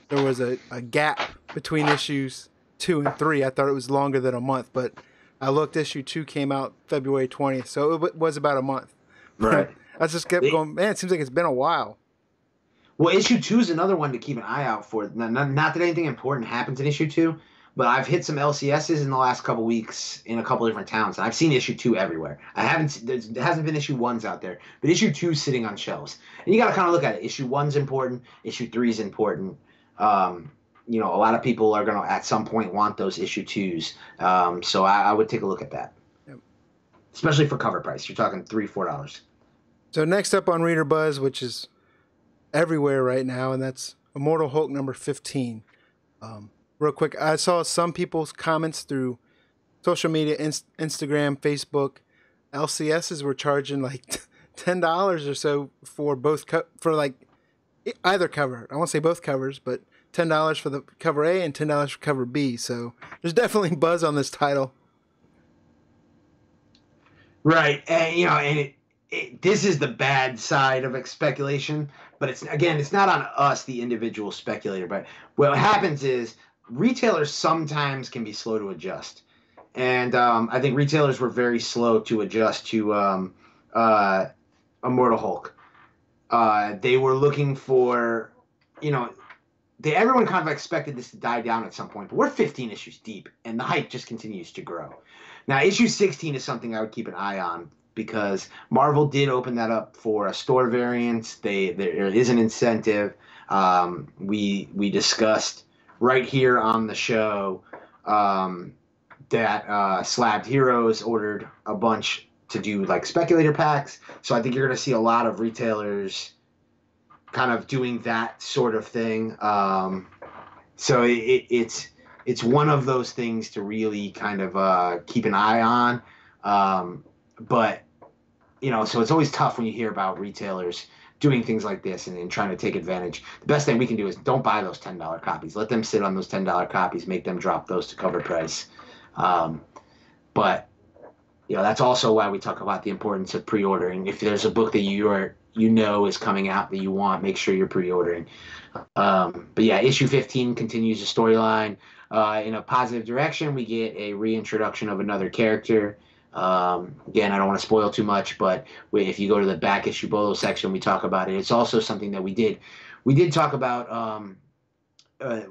there was a gap between issues 2 and 3. I thought it was longer than a month, but I looked, issue 2 came out February 20th, so it was about a month. Right. I just kept going, man, it seems like it's been a while. Well, issue 2 is another one to keep an eye out for. Not that anything important happens in issue 2, but I've hit some LCSs in the last couple weeks in a couple different towns, and I've seen issue 2 everywhere. There hasn't been issue 1s out there, but issue 2's sitting on shelves. And you got to kind of look at it. Issue 1's important. Issue 3's important. A lot of people are going to at some point want those issue 2s. So I would take a look at that. Yep. Especially for cover price. You're talking $3, $4. So next up on Reader Buzz, which is everywhere right now, and that's Immortal Hulk number 15. Real quick, I saw some people's comments through social media, Instagram, Facebook. LCSs were charging like $10 or so for both for like either cover. I won't say both covers, but $10 for the cover A and $10 for cover B. So there's definitely buzz on this title. Right, and this is the bad side of speculation, but it's not on us, the individual speculator. But what happens is retailers sometimes can be slow to adjust, and I think retailers were very slow to adjust to Immortal Hulk. They were looking for, everyone kind of expected this to die down at some point, but we're 15 issues deep, and the hype just continues to grow. Now, issue 16 is something I would keep an eye on, because Marvel did open that up for a store variant. There is an incentive. We discussed right here on the show that Slabbed Heroes ordered a bunch to do like speculator packs. So I think you're going to see a lot of retailers kind of doing that sort of thing. So it's one of those things to really kind of keep an eye on. But so it's always tough when you hear about retailers doing things like this and trying to take advantage. The best thing we can do is don't buy those $10 copies. Let them sit on those $10 copies, make them drop those to cover price. But that's also why we talk about the importance of pre-ordering. If there's a book that is coming out that you want, make sure you're pre-ordering. But yeah, issue 15 continues the storyline in a positive direction. We get a reintroduction of another character. Again, I don't want to spoil too much, but if you go to the back issue Bolo section, we talk about it. It's also something that we did talk about.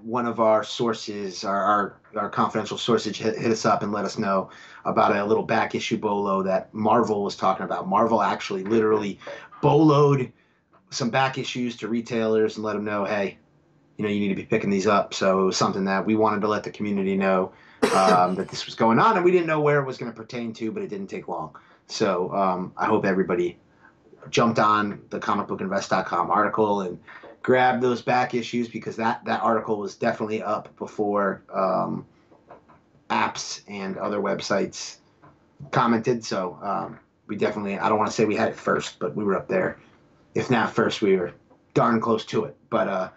One of our sources, our confidential sources, hit us up and let us know about a little back issue Bolo that Marvel was talking about. Marvel actually literally Boloed some back issues to retailers and let them know, hey, you need to be picking these up. So it was something that we wanted to let the community know that this was going on, and we didn't know where it was going to pertain to, but it didn't take long. So I hope everybody jumped on the comicbookinvest.com article and grabbed those back issues, because that article was definitely up before apps and other websites commented. So we definitely, I don't want to say we had it first, but we were up there. If not first, we were darn close to it. But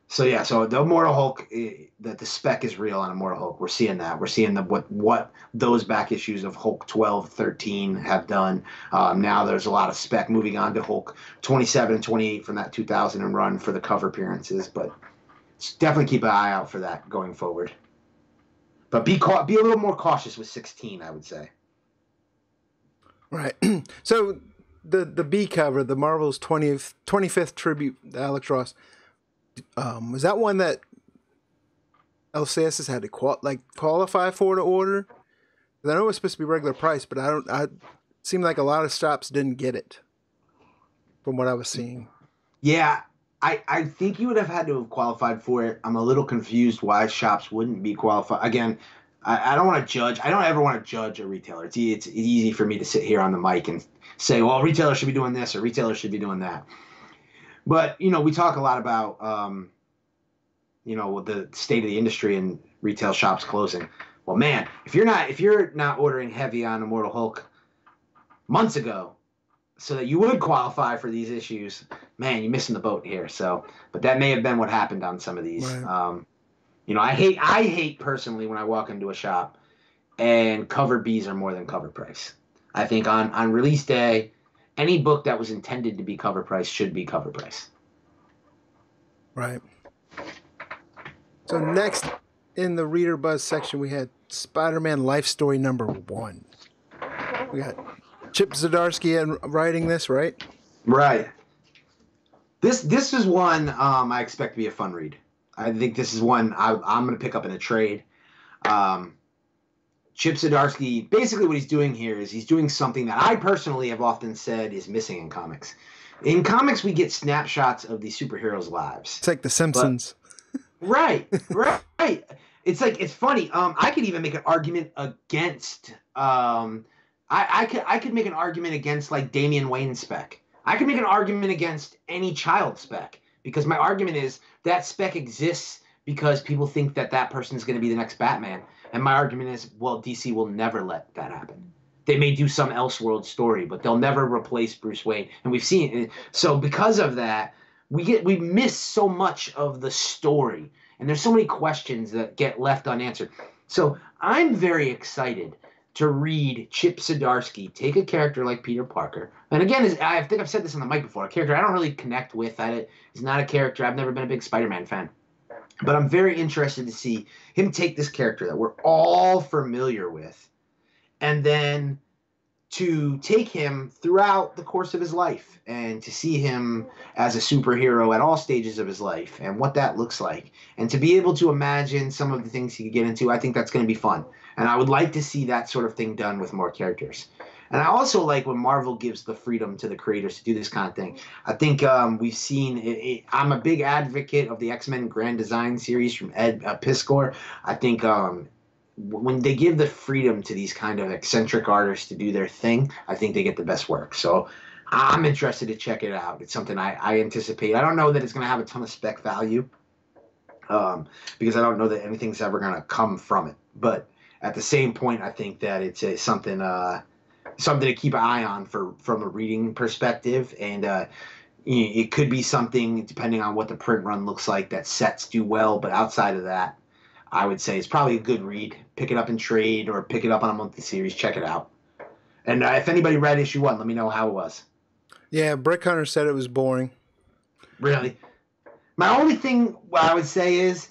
so the Immortal Hulk, the spec is real on Immortal Hulk. We're seeing that. We're seeing what those back issues of Hulk 12, 13 have done. Now there's a lot of spec moving on to Hulk 27 and 28 from that 2000 and run for the cover appearances. But definitely keep an eye out for that going forward. But be a little more cautious with 16, I would say. Right. So the B cover, the Marvel's 25th tribute to Alex Ross, was that one that LCS had to qualify for to order? I know it was supposed to be regular price, but it seemed like a lot of shops didn't get it from what I was seeing. Yeah. I think you would have had to have qualified for it. I'm a little confused why shops wouldn't be qualified. Again, I don't want to judge. I don't ever want to judge a retailer. It's easy for me to sit here on the mic and say, well, retailers should be doing this or retailers should be doing that. But, we talk a lot about, the state of the industry and retail shops closing. Well, man, if you're not ordering heavy on Immortal Hulk months ago so that you would qualify for these issues, man, you're missing the boat here. So, but that may have been what happened on some of these. Right. I hate personally when I walk into a shop and cover Bs are more than cover price. I think on release day, any book that was intended to be cover price should be cover price. Right. So next in the Reader Buzz section, we had Spider-Man Life Story #1. We got Chip Zdarsky writing this, right? Right. This is one I expect to be a fun read. I think this is one I'm going to pick up in a trade. Chip Zdarsky, basically what he's doing here is he's doing something that I personally have often said is missing in comics. In comics, we get snapshots of these superheroes' lives. It's like The Simpsons. Right. It's funny. I could even make an argument against. I could make an argument against like Damian Wayne's spec. I could make an argument against any child spec, because my argument is that spec exists because people think that person is going to be the next Batman. And my argument is, well, DC will never let that happen. They may do some Elseworld story, but they'll never replace Bruce Wayne. And we've seen it. So because of that, we miss so much of the story. And there's so many questions that get left unanswered. So I'm very excited to read Chip Zdarsky take a character like Peter Parker. And again, I think I've said this on the mic before, a character I don't really connect with. He's not a character. I've never been a big Spider-Man fan. But I'm very interested to see him take this character that we're all familiar with and then to take him throughout the course of his life and to see him as a superhero at all stages of his life and what that looks like. And to be able to imagine some of the things he could get into, I think that's going to be fun. And I would like to see that sort of thing done with more characters. And I also like when Marvel gives the freedom to the creators to do this kind of thing. I think we've seen it. I'm a big advocate of the X-Men Grand Design series from Ed Piskor. I think when they give the freedom to these kind of eccentric artists to do their thing, I think they get the best work. So I'm interested to check it out. It's something I anticipate. I don't know that it's going to have a ton of spec value, because I don't know that anything's ever going to come from it. But at the same point, I think that it's something to keep an eye on from a reading perspective. And it could be something, depending on what the print run looks like, that sets do well. But outside of that, I would say it's probably a good read. Pick it up in trade or pick it up on a monthly series. Check it out. And if anybody read issue 1, let me know how it was. Yeah, Brick Hunter said it was boring. Really? My only thing what I would say is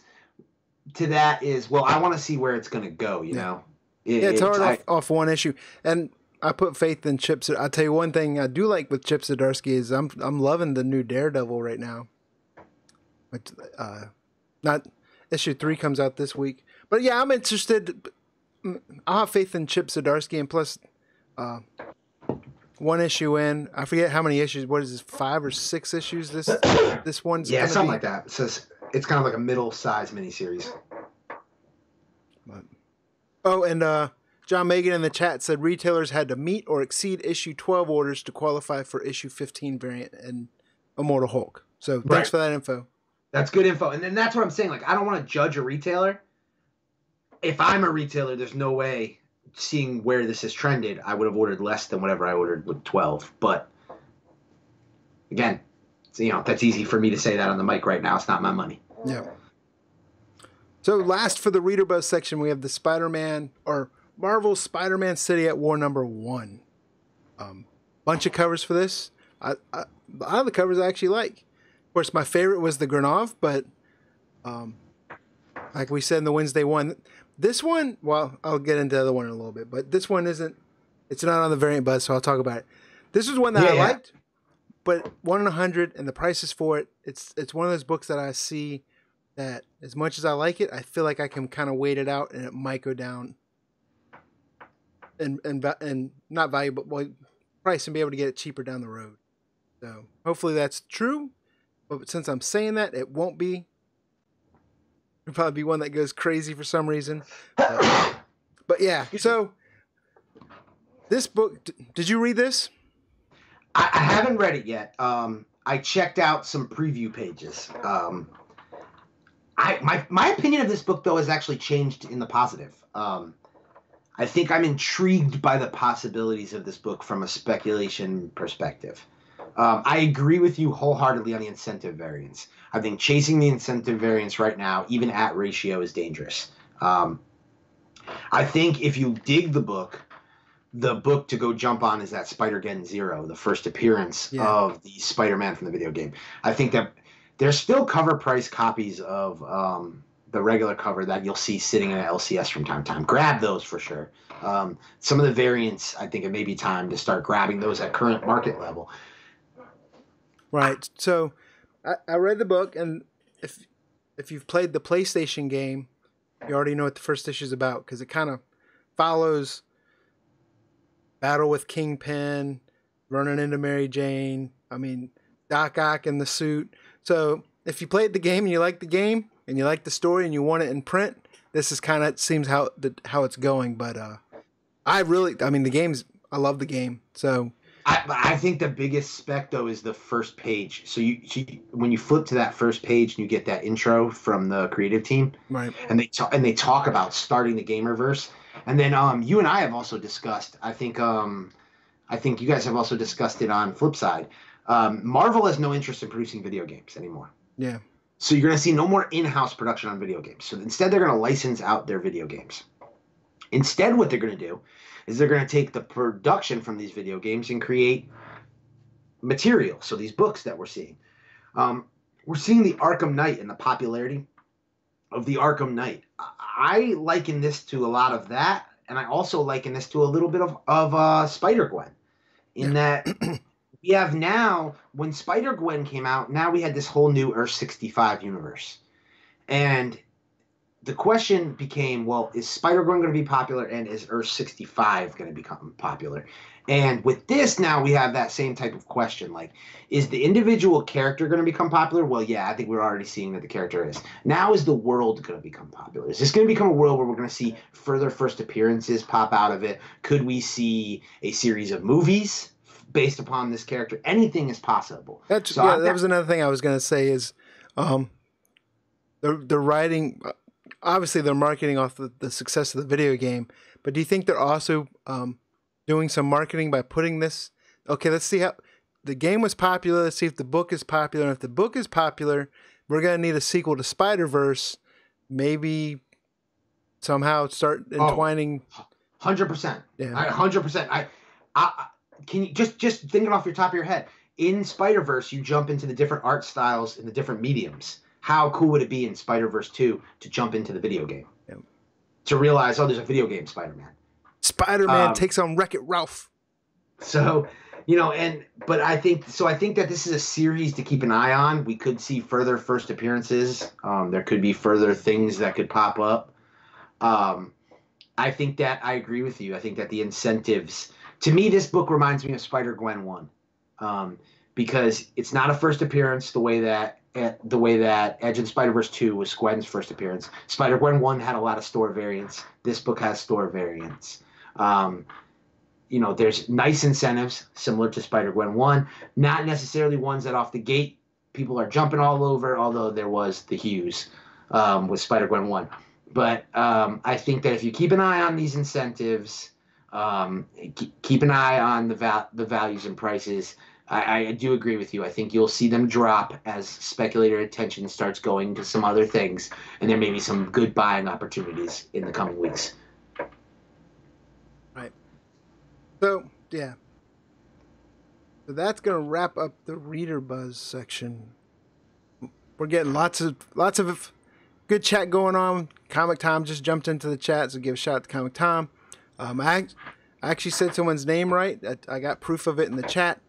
to that is, well, I want to see where it's going to go, you know? It's hard off one issue. And I put faith in Chip. I'll tell you one thing I do like with Chip Zdarsky is I'm loving the new Daredevil right now. But not issue 3 comes out this week. But yeah, I'm interested. I'll have faith in Chip Zdarsky, and plus one issue in, I forget how many issues. What is this, 5 or 6 issues? This one's something like that. So it's kind of like a middle-sized miniseries. Oh, and John Megan in the chat said retailers had to meet or exceed issue 12 orders to qualify for issue 15 variant and Immortal Hulk. So thanks for that info. That's good info. And then that's what I'm saying. Like, I don't want to judge a retailer. If I'm a retailer, there's no way, seeing where this has trended, I would have ordered less than whatever I ordered with 12. But again, that's easy for me to say that on the mic right now. It's not my money. Yeah. So last for the Reader Buzz section, we have the Spider-Man or Marvel Spider-Man City at War #1. Bunch of covers for this. A lot of the covers I actually like. Of course, my favorite was the Granov, but like we said in the Wednesday one, this one, well, I'll get into the other one in a little bit, but this one it's not on the Variant Buzz, so I'll talk about it. This was one that I liked, but 1 in 100, and the prices for it, it's one of those books that I see that as much as I like it, I feel like I can kind of wait it out, and it might go down and not value, but price, and be able to get it cheaper down the road. So hopefully that's true. But since I'm saying that, it won't be. It'll probably be one that goes crazy for some reason. But yeah, so this book, did you read this? I haven't read it yet. I checked out some preview pages. My opinion of this book, though, has actually changed in the positive. I think I'm intrigued by the possibilities of this book from a speculation perspective. I agree with you wholeheartedly on the incentive variance. I think chasing the incentive variance right now, even at ratio, is dangerous. I think if you dig the book to go jump on is that Spider-Gen 0, the first appearance of the Spider-Man from the video game. I think that there's still cover price copies of the regular cover that you'll see sitting in an LCS from time to time. Grab those for sure. Some of the variants, I think it may be time to start grabbing those at current market level. Right. So I read the book, and if you've played the PlayStation game, you already know what the first issue is about, because it kind of follows battle with Kingpin, running into Mary Jane. I mean, Doc Ock in the suit. So if you played the game and you like the game and you like the story and you want it in print, this is kind of seems how it's going. But I love the game. So I think the biggest spec, though, is the first page. So when you flip to that first page and you get that intro from the creative team, right? And they talk about starting the Gamerverse, and then you and I have also discussed. I think you guys have also discussed it on Flipside. Marvel has no interest in producing video games anymore. Yeah. So you're going to see no more in-house production on video games. So instead, they're going to license out their video games. Instead, what they're going to do is they're going to take the production from these video games and create material. So these books that we're seeing. We're seeing the Arkham Knight and the popularity of the Arkham Knight. I liken this to a lot of that, and I also liken this to a little bit of Spider-Gwen. In that we have now, when Spider-Gwen came out, now we had this whole new Earth 65 universe. And the question became, well, is Spider-Gwen going to be popular, and is Earth 65 going to become popular? And with this, now we have that same type of question. Like, is the individual character going to become popular? Well, yeah, I think we're already seeing that the character is. Now is the world going to become popular? Is this going to become a world where we're going to see further first appearances pop out of it? Could we see a series of movies based upon this character? Anything is possible. That was another thing I was going to say is they're writing... Obviously, they're marketing off the success of the video game, but do you think they're also doing some marketing by putting this? Okay, let's see how the game was popular. Let's see if the book is popular. And if the book is popular, we're going to need a sequel to Spider-Verse. Maybe somehow start entwining. 100%. Yeah. 100%. I can you just think it off your top of your head. In Spider-Verse, you jump into the different art styles and the different mediums. How cool would it be in Spider-Verse 2 to jump into the video game? Yeah. To realize, there's a video game Spider-Man. Spider-Man takes on Wreck-It Ralph. So, but I think that this is a series to keep an eye on. We could see further first appearances. There could be further things that could pop up. I think that I agree with you. I think that the incentives, to me, this book reminds me of Spider-Gwen 1. Because it's not a first appearance the way that Edge and Spider-Verse 2 was Gwen's first appearance. Spider-Gwen 1 had a lot of store variants. This book has store variants. There's nice incentives similar to Spider-Gwen 1, not necessarily ones that off the gate people are jumping all over, although there was the hues with Spider-Gwen 1. But I think that if you keep an eye on these incentives, keep an eye on the values and prices, I do agree with you. I think you'll see them drop as speculator attention starts going to some other things, and there may be some good buying opportunities in the coming weeks. Right. So, yeah. So that's going to wrap up the Reader Buzz section. We're getting lots of good chat going on. Comic Tom just jumped into the chat, so give a shout out to Comic Tom. I actually said someone's name right. I got proof of it in the chat.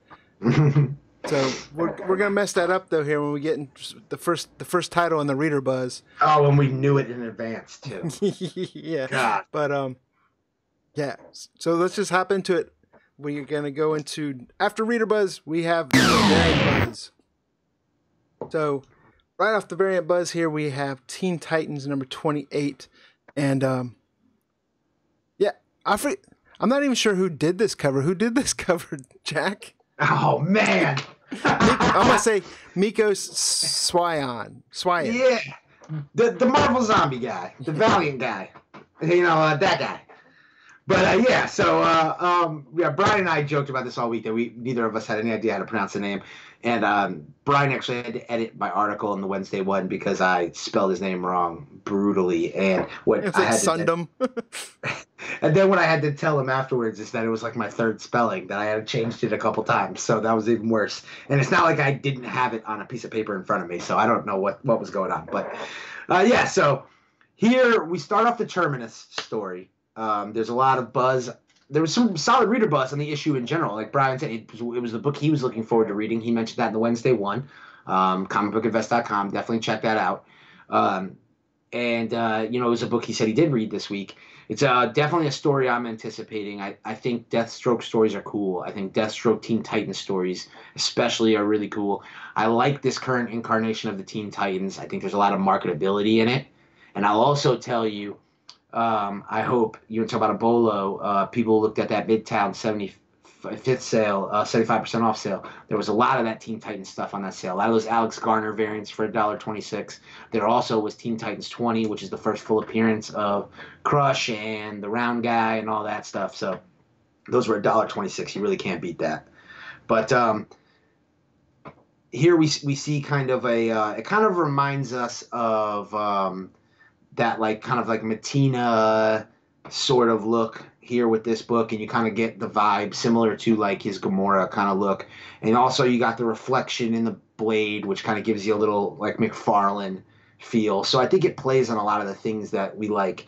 So we're gonna mess that up though here when we get into the first title in the Reader Buzz. Oh, and we knew it in advance too. Yeah. God. But yeah. So let's just hop into it. We're gonna go into after Reader Buzz. We have Variant Buzz. So right off the Variant Buzz here, we have Teen Titans number 28, and yeah, I'm not even sure who did this cover. Who did this cover, Jack? Oh, man. I'm going to say Miko Swyon. Yeah. The Marvel Zombie guy. The Valiant guy. That guy. But, yeah, so, Brian and I joked about this all week that neither of us had any idea how to pronounce the name. And Brian actually had to edit my article in the Wednesday one because I spelled his name wrong brutally. And it's like Sundom. And then what I had to tell him afterwards is that it was like my third spelling, that I had changed it a couple times. So that was even worse. And it's not like I didn't have it on a piece of paper in front of me. So I don't know what was going on. But, yeah, so here we start off the Terminus story. There's a lot of buzz. There was some solid reader buzz on the issue in general. Like Brian said, it was the book he was looking forward to reading. He mentioned that in the Wednesday one. Comicbookinvest.com. Definitely check that out. It was a book he said he did read this week. It's definitely a story I'm anticipating. I think Deathstroke stories are cool. I think Deathstroke Teen Titans stories especially are really cool. I like this current incarnation of the Teen Titans. I think there's a lot of marketability in it. And I'll also tell you, I hope you talk about a Bolo. People looked at that Midtown 75th sale, 75% off sale. There was a lot of that Teen Titans stuff on that sale. A lot of those Alex Garner variants for $1.26. There also was Teen Titans 20, which is the first full appearance of Crush and the Round Guy and all that stuff. So those were $1.26. You really can't beat that. But here we see kind of it kind of reminds us of that kind of Matina sort of look here with this book, and you kind of get the vibe similar to his Gamora kind of look. And also you got the reflection in the blade, which kind of gives you a little McFarlane feel. So I think it plays on a lot of the things that we like.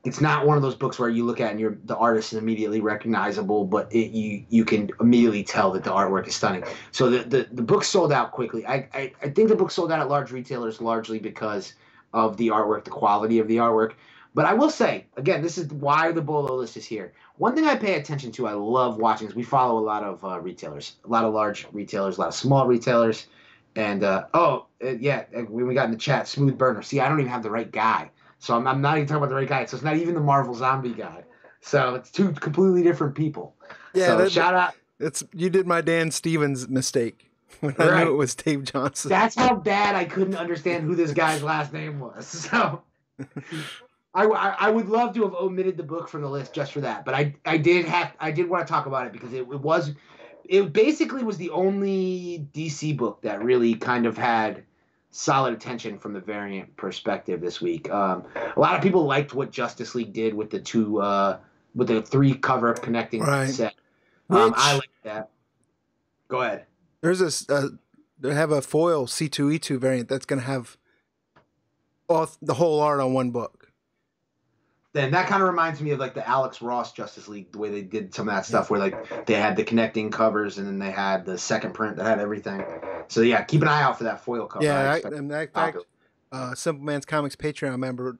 It's not one of those books where you look at and the artist is immediately recognizable, but you can immediately tell that the artwork is stunning. So the book sold out quickly. I think the book sold out at large retailers largely because of the artwork, the quality of the artwork. But I will say, again, this is why the Bolo list is here. One thing I pay attention to, I love watching, is we follow a lot of retailers, a lot of large retailers, a lot of small retailers. And, yeah, when we got in the chat, Smooth Burner. See, I don't even have the right guy. So I'm not even talking about the right guy. So it's not even the Marvel Zombie guy. So it's two completely different people. Yeah, so shout out. You did my Dan Stevens mistake when I Right. knew it was Dave Johnson. That's how bad I couldn't understand who this guy's last name was. So I would love to have omitted the book from the list just for that, but I did want to talk about it because it basically was the only DC book that really kind of had solid attention from the variant perspective this week. A lot of people liked what Justice League did with the with the 3 cover connecting set. I like that. Go ahead. There's they have a foil C2E2 variant that's going to have the whole art on one book. Then that kind of reminds me of like the Alex Ross Justice League, the way they did some of that stuff, where like they had the connecting covers and then they had the second print that had everything. So yeah, keep an eye out for that foil cover. Yeah, in fact, Simpleman's Comics Patreon member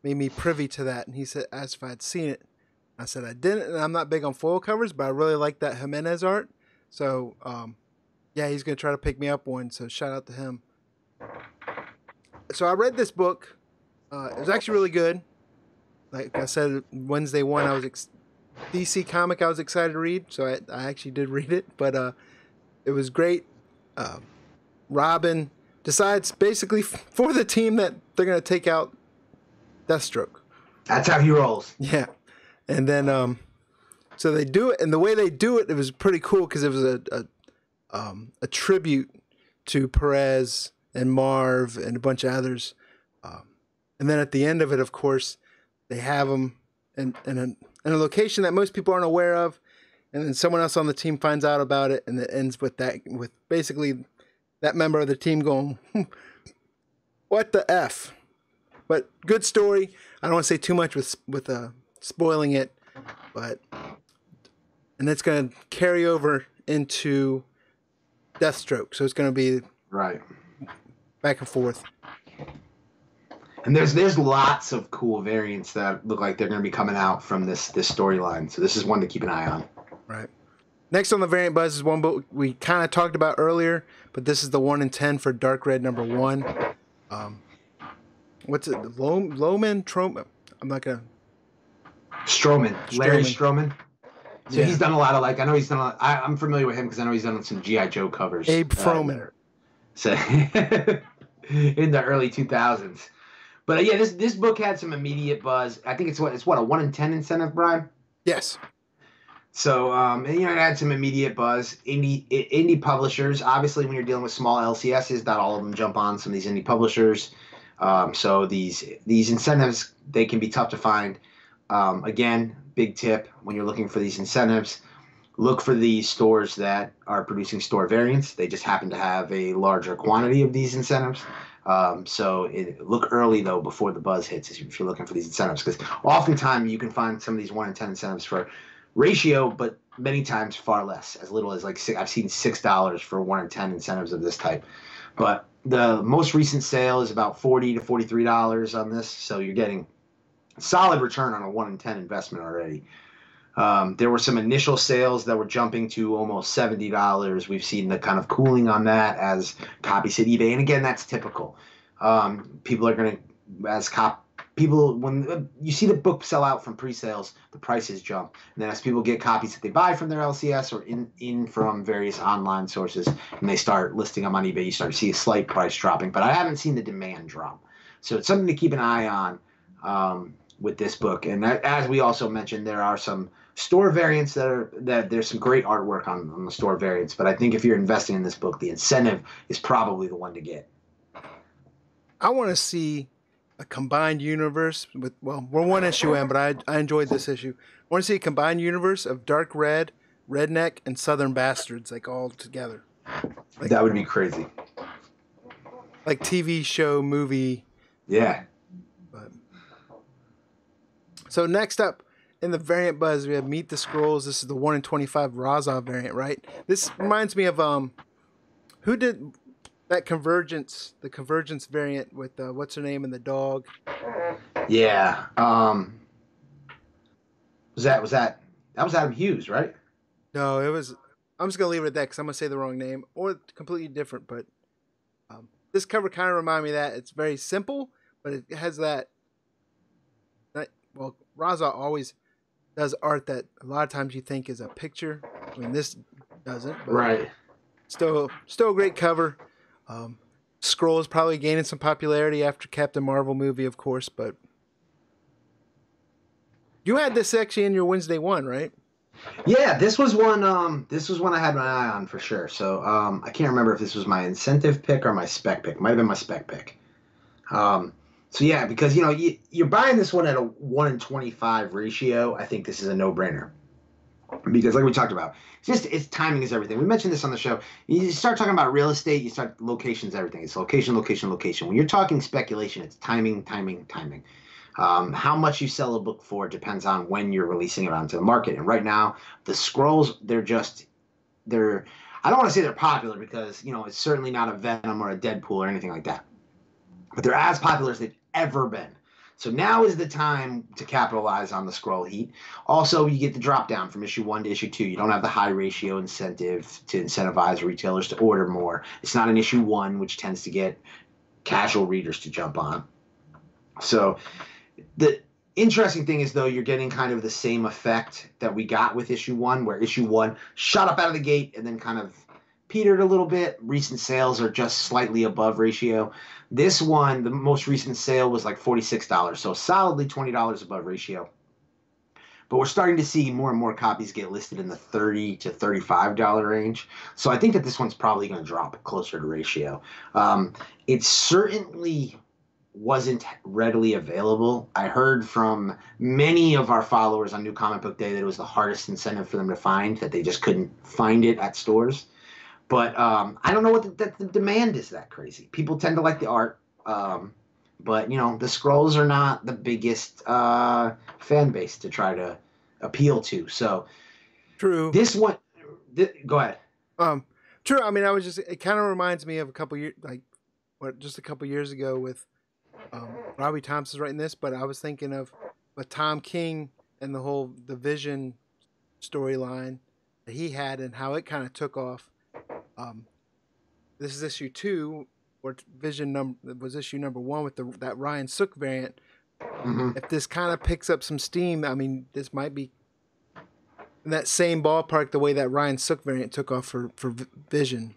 made me privy to that, and he asked if I'd seen it. I said I didn't, and I'm not big on foil covers, but I really like that Jimenez art. So yeah, he's gonna try to pick me up one. So shout out to him. So I read this book. It was actually really good. Like I said, Wednesday one, I was DC comic I was excited to read, so I actually did read it. But it was great. Robin decides basically for the team that they're going to take out Deathstroke. That's how he rolls. Yeah. And then so they do it, and the way they do it, it was pretty cool because it was a tribute to Perez and Marv and a bunch of others. And then at the end of it, of course, they have them in a location that most people aren't aware of, and then someone else on the team finds out about it, and it ends with basically that member of the team going, "What the f?" But good story. I don't want to say too much with spoiling it, and it's going to carry over into Deathstroke, so it's going to be right back and forth. And there's lots of cool variants that look like they're going to be coming out from this storyline. So this is one to keep an eye on. Right. Next on the variant buzz is one book we kind of talked about earlier, but this is the 1 in 10 for Dark Red #1. What's it? Loman? I'm not gonna. Larry Stroman. So he's done a lot of I know he's done. I'm familiar with him because I know he's done some G.I. Joe covers. Abe Froman. So in the early 2000s. But yeah, this book had some immediate buzz. I think it's what a 1 in 10 incentive, Brian? Yes. So it had some immediate buzz. Indie publishers, obviously, when you're dealing with small LCSs, not all of them jump on some of these indie publishers. So these incentives, they can be tough to find. Again, big tip when you're looking for these incentives, look for the stores that are producing store variants. They just happen to have a larger quantity of these incentives. Look early though before the buzz hits if you're looking for these incentives, because oftentimes you can find some of these 1 in 10 incentives for ratio, but many times far less, as little as I've seen $6 for 1 in 10 incentives of this type. But the most recent sale is about $40 to $43 on this, so you're getting a solid return on a 1 in 10 investment already. There were some initial sales that were jumping to almost $70. We've seen the kind of cooling on that as copies hit eBay. And again, that's typical. People are going to, when you see the book sell out from pre-sales, the prices jump. And then as people get copies that they buy from their LCS or in from various online sources, and they start listing them on eBay, you start to see a slight price dropping. But I haven't seen the demand drop. So it's something to keep an eye on with this book. And as we also mentioned, there are some store variants that there's some great artwork on the store variants, but I think if you're investing in this book, the incentive is probably the one to get. I want to see a combined universe with, well, we're one issue in, but I enjoyed this issue. I want to see a combined universe of Dark Red, Redneck, and Southern Bastards, like all together. That would be crazy. Like TV show, movie. Yeah. So next up, in the variant buzz, we have Meet the Scrolls. This is the 1 in 25 Razov variant, right? This reminds me of who did that convergence, the convergence variant with what's her name and the dog. Yeah. That was Adam Hughes, right? No, it was. I'm just gonna leave it at that because I'm gonna say the wrong name or completely different. But this cover kind of reminded me of that it's very simple, but it has that. Well, Raza always does art that a lot of times you think is a picture. I mean, this doesn't, but Right. still a great cover. Um, Scroll is probably gaining some popularity after Captain Marvel movie, of course, but you had this actually in your Wednesday one, right? Yeah, this was one. This was one I had my eye on for sure. So I can't remember if this was my incentive pick or my spec pick. Might have been my spec pick. Um, so yeah, because you're buying this one at a 1 in 25 ratio. I think this is a no-brainer because, like we talked about, it's timing is everything. We mentioned this on the show. You start talking about real estate, you start locations, everything. It's location, location, location. When you're talking speculation, it's timing, timing, timing. How much you sell a book for depends on when you're releasing it onto the market. And right now, the scrolls, they're I don't want to say they're popular because it's certainly not a Venom or a Deadpool or anything like that, but they're as popular as they've ever been. So now is the time to capitalize on the scroll heat. Also, you get the drop down from issue 1 to issue 2. You don't have the high ratio incentive to incentivize retailers to order more. It's not an issue 1, which tends to get casual readers to jump on. So the interesting thing is, though, you're getting kind of the same effect that we got with issue 1, where issue 1 shot up out of the gate and then kind of petered a little bit. Recent sales are just slightly above ratio. This one, the most recent sale was like $46, so solidly $20 above ratio. But we're starting to see more and more copies get listed in the $30 to $35 range. So I think that this one's probably going to drop closer to ratio. It certainly wasn't readily available. I heard from many of our followers on New Comic Book Day that it was the hardest incentive for them to find, that they just couldn't find it at stores. But I don't know what the demand is that crazy. People tend to like the art, but the scrolls are not the biggest fan base to try to appeal to. So True. this one, go ahead. True. I mean, it kind of reminds me of a couple years, just a couple years ago with Robbie Thompson's writing this, but I was thinking of Tom King and the Vision storyline that he had and how it kind of took off. This is issue 2, or Vision was issue number 1 with that Ryan Sook variant. Mm-hmm. If this kind of picks up some steam, I mean, this might be in that same ballpark the way that Ryan Sook variant took off for Vision.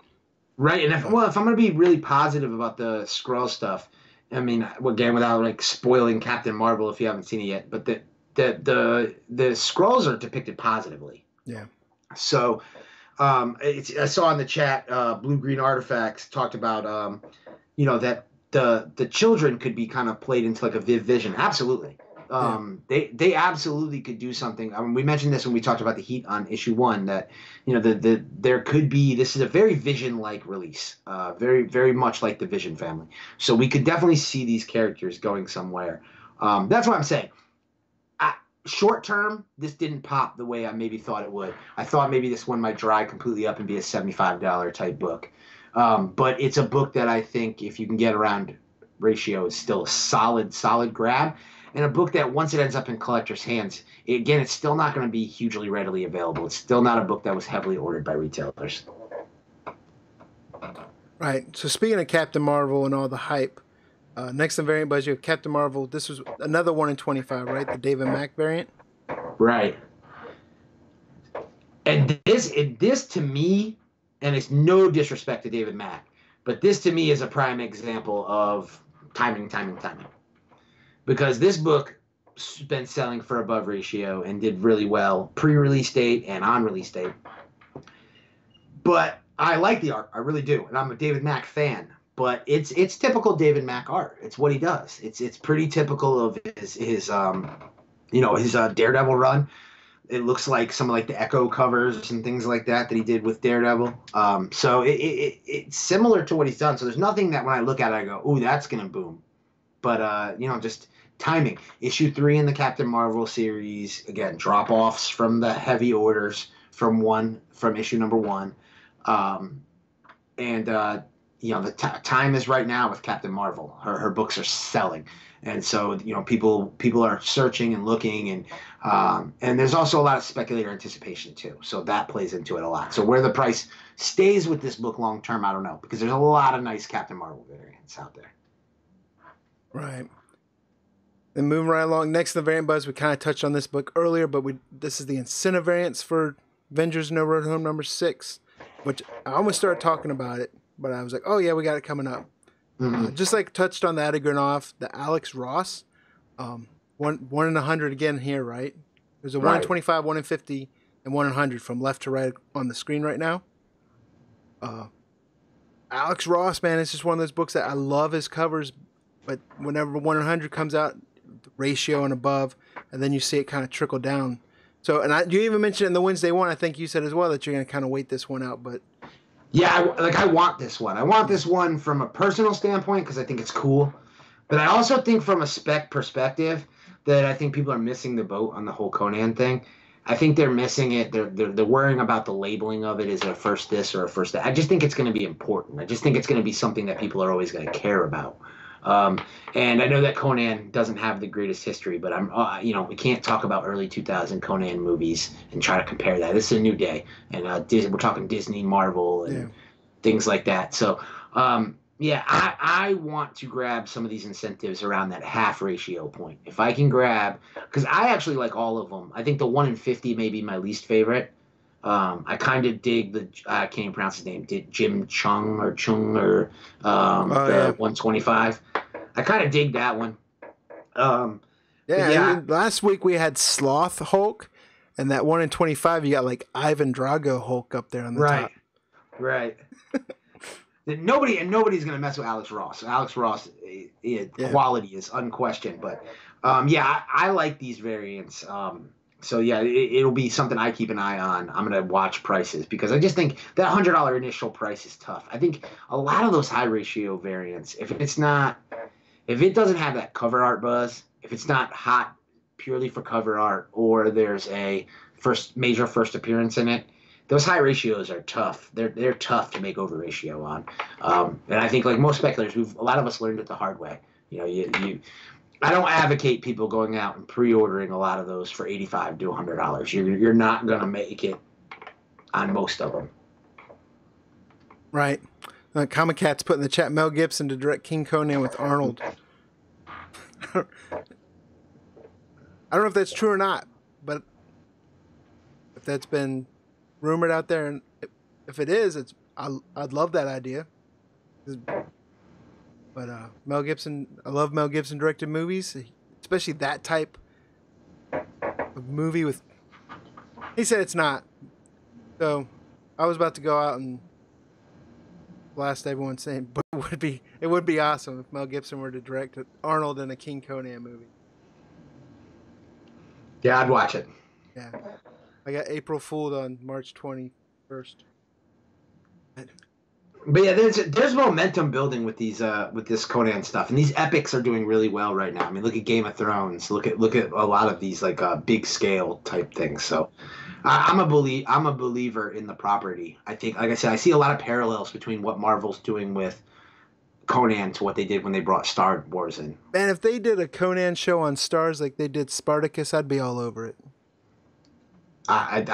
Right, and if I'm going to be really positive about the scroll stuff, I mean, again, without spoiling Captain Marvel if you haven't seen it yet, but the scrolls are depicted positively. Yeah. So. I saw in the chat, Blue Green Artifacts talked about, that the children could be kind of played into like a Viv Vision. Absolutely. They absolutely could do something. I mean, we mentioned this when we talked about the heat on issue 1, that, there could be, this is a very Vision-like release, very, very much like the Vision family. So we could definitely see these characters going somewhere. That's what I'm saying. Short term, this didn't pop the way I maybe thought it would. I thought maybe this one might dry completely up and be a $75 type book. But it's a book that I think if you can get around ratio is still a solid grab. And a book that once it ends up in collectors' hands, it's still not going to be hugely readily available. It's still not a book that was heavily ordered by retailers. Right. So speaking of Captain Marvel and all the hype, next in variant budget, Captain Marvel. This was another 1 in 25, right? The David Mack variant. Right. And this to me, and it's no disrespect to David Mack, but this to me is a prime example of timing. Because this book has been selling for above ratio and did really well pre-release date and on release date. But I like the art, I really do, and I'm a David Mack fan. But it's typical David Mack art. It's what he does. It's pretty typical of his Daredevil run. It looks like some of the Echo covers and things like that he did with Daredevil. So it's similar to what he's done. So there's nothing that when I look at it I go, ooh, that's gonna boom. But just timing. Issue 3 in the Captain Marvel series, again, drop offs from the heavy orders from issue number 1, and the time is right now with Captain Marvel. Her books are selling, and so people are searching and looking, and there's also a lot of speculator anticipation too. So that plays into it a lot. So where the price stays with this book long term, I don't know, because there's a lot of nice Captain Marvel variants out there. Right. And moving right along, next in the variant buzz, we kind of touched on this book earlier, but this is the incentive variants for Avengers No Road Home #6, which I almost started talking about it, but I was like, oh yeah, we got it coming up. Mm-hmm. Just like touched on the Adigranoff, the Alex Ross, 1 in 100 again here, right? There's a 1 in 25, 1 in 50, and 1 in 100 from left to right on the screen right now. Alex Ross, man, it's just one of those books that I love his covers, but whenever 1 in 100 comes out, the ratio and above, and then you see it kind of trickle down. So, and you even mentioned in the Wednesday one, I think you said as well that you're going to kind of wait this one out, but... Yeah, I want this one. I want this one from a personal standpoint because I think it's cool. But I also think from a spec perspective that I think people are missing the boat on the whole Conan thing. I think they're missing it. They're worrying about the labeling of it as a first this or a first that. I just think it's going to be important. I just think it's going to be something that people are always going to care about. And I know that Conan doesn't have the greatest history, but we can't talk about early 2000 Conan movies and try to compare that. This is a new day, and we're talking Disney, Marvel, and things like that. So, I want to grab some of these incentives around that half ratio point. If I can grab, because I actually like all of them. I think the 1 in 50 may be my least favorite. I kind of dig I can't even pronounce his name. Jim Chung or 125. I kind of dig that one. Last week we had Sloth Hulk, and that 1 in 25, you got like Ivan Drago Hulk up there on the top. Right. Nobody's gonna mess with Alex Ross. Alex Ross, quality is unquestioned, but I like these variants. So it'll be something I keep an eye on. I'm gonna watch prices because I just think that $100 initial price is tough. I think a lot of those high ratio variants, if it doesn't have that cover art buzz, if it's not hot purely for cover art, or there's a major first appearance in it, those high ratios are tough. They're tough to make over ratio on. And I think like most speculators, a lot of us learned it the hard way. I don't advocate people going out and pre-ordering a lot of those for $85 to $100. You're not gonna make it on most of them. Right. Comic Cat's put in the chat, Mel Gibson to direct King Conan with Arnold. I don't know if that's true or not, but if that's been rumored out there, and if it is, I'd love that idea. But Mel Gibson, I love Mel Gibson directed movies, especially that type of movie with... He said it's not. So I was about to go out and blast everyone saying, but it would be awesome if Mel Gibson were to direct Arnold in a King Conan movie. Yeah, I'd watch it. Yeah. I got April Fooled on March 21st. But yeah, there's momentum building with this Conan stuff, and these epics are doing really well right now. I mean, look at Game of Thrones. Look at a lot of these like big scale type things. So I'm a believer in the property. I think, like I said, I see a lot of parallels between what Marvel's doing with Conan to what they did when they brought Star Wars in. Man, if they did a Conan show on Stars like they did Spartacus, I'd be all over it. I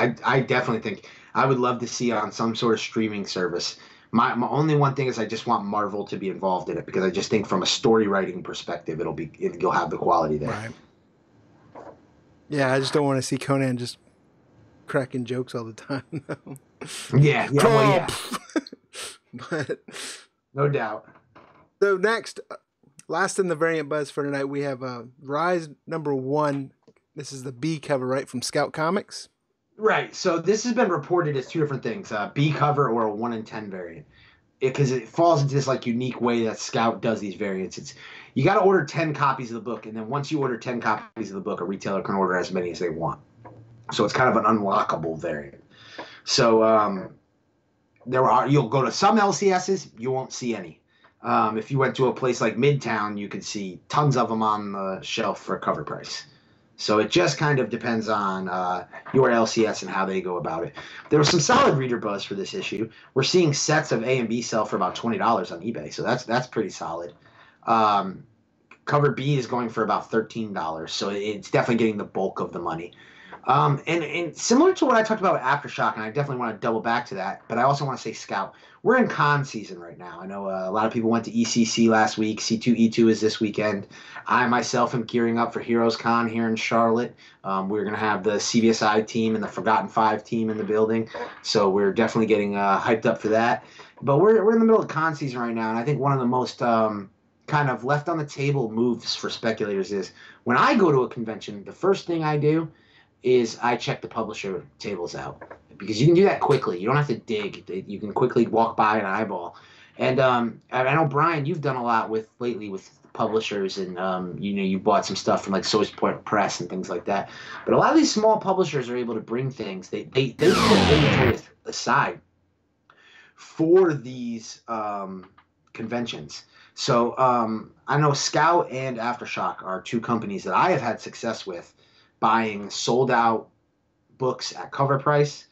definitely think I would love to see it on some sort of streaming service. My only one thing is I just want Marvel to be involved in it because I just think from a story writing perspective you'll have the quality there. Right. Yeah, I just don't want to see Conan just cracking jokes all the time. Yeah. But no doubt. So next, last in the variant buzz for tonight, we have Rise #1. This is the B cover, right, from Scout Comics. Right. So this has been reported as two different things: B cover or a 1 in 10 variant. Because it falls into this like unique way that Scout does these variants. You got to order 10 copies of the book, and then once you order 10 copies of the book, a retailer can order as many as they want. So it's kind of an unlockable variant. So you'll go to some LCSs, you won't see any. If you went to a place like Midtown, you could see tons of them on the shelf for cover price. So it just kind of depends on your LCS and how they go about it. There was some solid reader buzz for this issue. We're seeing sets of A and B sell for about $20 on eBay, so that's pretty solid. Cover B is going for about $13, so it's definitely getting the bulk of the money. And similar to what I talked about with Aftershock, and I definitely want to double back to that, but I also want to say Scout. We're in con season right now. I know a lot of people went to ECC last week. C2E2 is this weekend. I myself am gearing up for Heroes Con here in Charlotte. We're going to have the CBSI team and the Forgotten Five team in the building, so we're definitely getting hyped up for that. But we're in the middle of con season right now, and I think one of the most kind of left on the table moves for speculators is when I go to a convention, the first thing I do is I check the publisher tables out, because you can do that quickly. You don't have to dig. You can quickly walk by an eyeball. And I know, Brian, you've done a lot lately with publishers, and you bought some stuff from like Source Point Press and things like that. But a lot of these small publishers are able to bring things. They put inventory aside for these conventions. So I know Scout and Aftershock are two companies that I have had success with buying sold out books at cover price.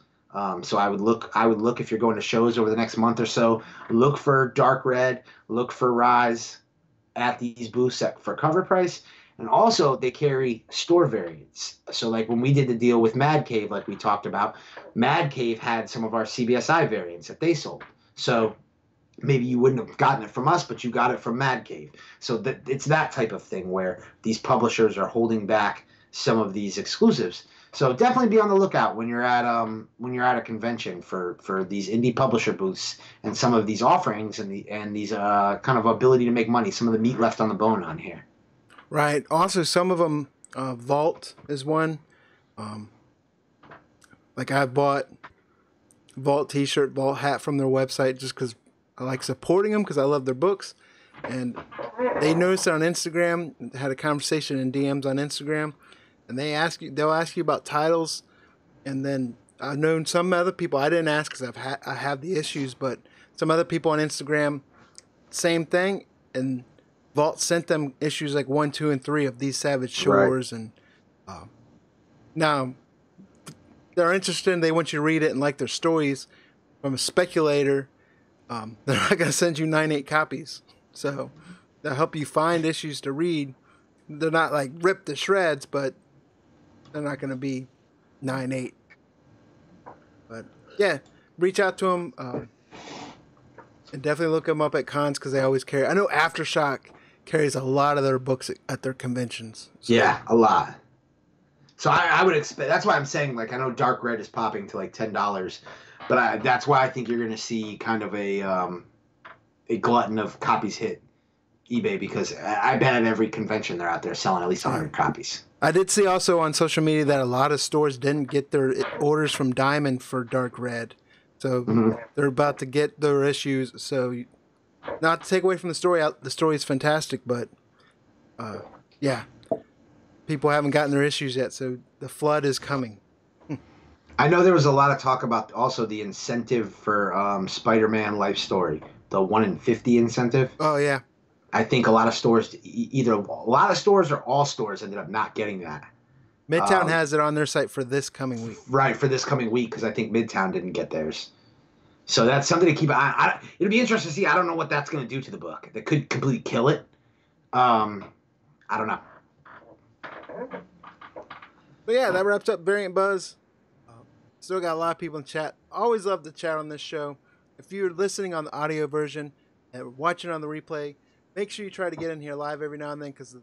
So I would look if you're going to shows over the next month or so, look for Dark Red, look for Rise at these booths for cover price. And also they carry store variants. So like when we did the deal with Mad Cave, like we talked about, Mad Cave had some of our CBSI variants that they sold. So maybe you wouldn't have gotten it from us, but you got it from Mad Cave. So it's that type of thing where these publishers are holding back some of these exclusives. So definitely be on the lookout when you're at a convention for these indie publisher booths and some of these offerings and these kind of ability to make money. Some of the meat left on the bone on here. Right. Also, some of them, Vault is one. Like I bought Vault T-shirt, Vault hat from their website just because I like supporting them because I love their books. And they noticed it on Instagram. Had a conversation in DMs on Instagram. And they'll ask you about titles, and then I've known some other people. I didn't ask because I have the issues, but some other people on Instagram, same thing. And Vault sent them issues like 1, 2, and 3 of These Savage Shores, right. And now they're interested. And they want you to read it and like their stories. From a speculator, they're not going to send you 9/8 copies, so they'll help you find issues to read. They're not like ripped to shreds, but they're not going to be 9/8. But yeah, reach out to them and definitely look them up at cons because they always carry. I know Aftershock carries a lot of their books at their conventions. So. Yeah, a lot. So I would expect. That's why I'm saying, like, I know Dark Red is popping to like $10, but that's why I think you're going to see kind of a glutton of copies hit eBay, because I bet at every convention they're out there selling at least 100 copies. I did see also on social media that a lot of stores didn't get their orders from Diamond for Dark Red. So they're about to get their issues. So not to take away from the story, the story is fantastic, but yeah, people haven't gotten their issues yet. So the flood is coming. I know there was a lot of talk about also the incentive for Spider-Man Life Story, the 1 in 50 incentive. Oh, yeah. I think a lot of stores, either a lot of stores or all stores, ended up not getting that. Midtown has it on their site for this coming week. Right, for this coming week, because I think Midtown didn't get theirs. So that's something to keep an eye on. It'll be interesting to see. I don't know what that's going to do to the book. That could completely kill it. I don't know. But yeah, that wraps up Variant Buzz. Still got a lot of people in chat. Always love to chat on this show. If you're listening on the audio version and watching on the replay, make sure you try to get in here live every now and then, because the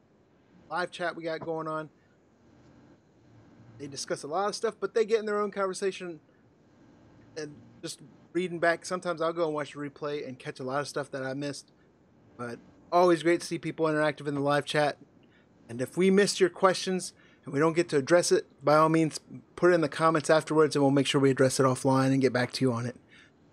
live chat we got going on, they discuss a lot of stuff, but they get in their own conversation and just reading back. Sometimes I'll go and watch the replay and catch a lot of stuff that I missed. But always great to see people interactive in the live chat. And if we missed your questions and we don't get to address it, by all means, put it in the comments afterwards and we'll make sure we address it offline and get back to you on it.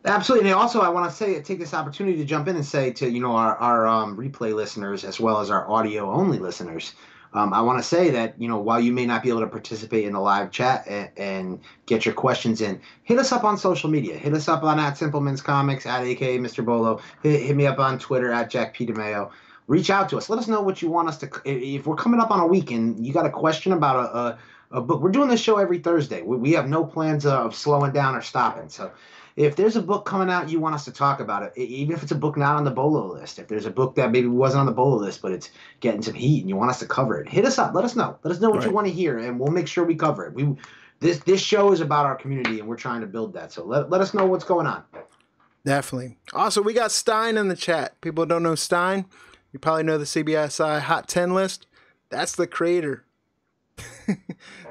Absolutely. And also, I want to take this opportunity to jump in and say to, our replay listeners, as well as our audio only listeners, I want to say that, while you may not be able to participate in the live chat and get your questions in, hit us up on social media. Hit us up on @Simpleman's Comics, @AKA Mr. Bolo. Hit me up on Twitter @Jack P. DeMeo. reach out to us. Let us know what you want us to. If we're coming up on a week and you got a question about a book, we're doing this show every Thursday. We have no plans of slowing down or stopping. So if there's a book coming out you want us to talk about it, even if it's a book not on the Bolo list, if there's a book that maybe wasn't on the Bolo list but it's getting some heat and you want us to cover it, hit us up. Let us know. Let us know what you want to hear, and we'll make sure we cover it. This show is about our community, and we're trying to build that. So let us know what's going on. Definitely. Also, we got Stein in the chat. People don't know Stein. You probably know the CBSI Hot 10 list. That's the creator.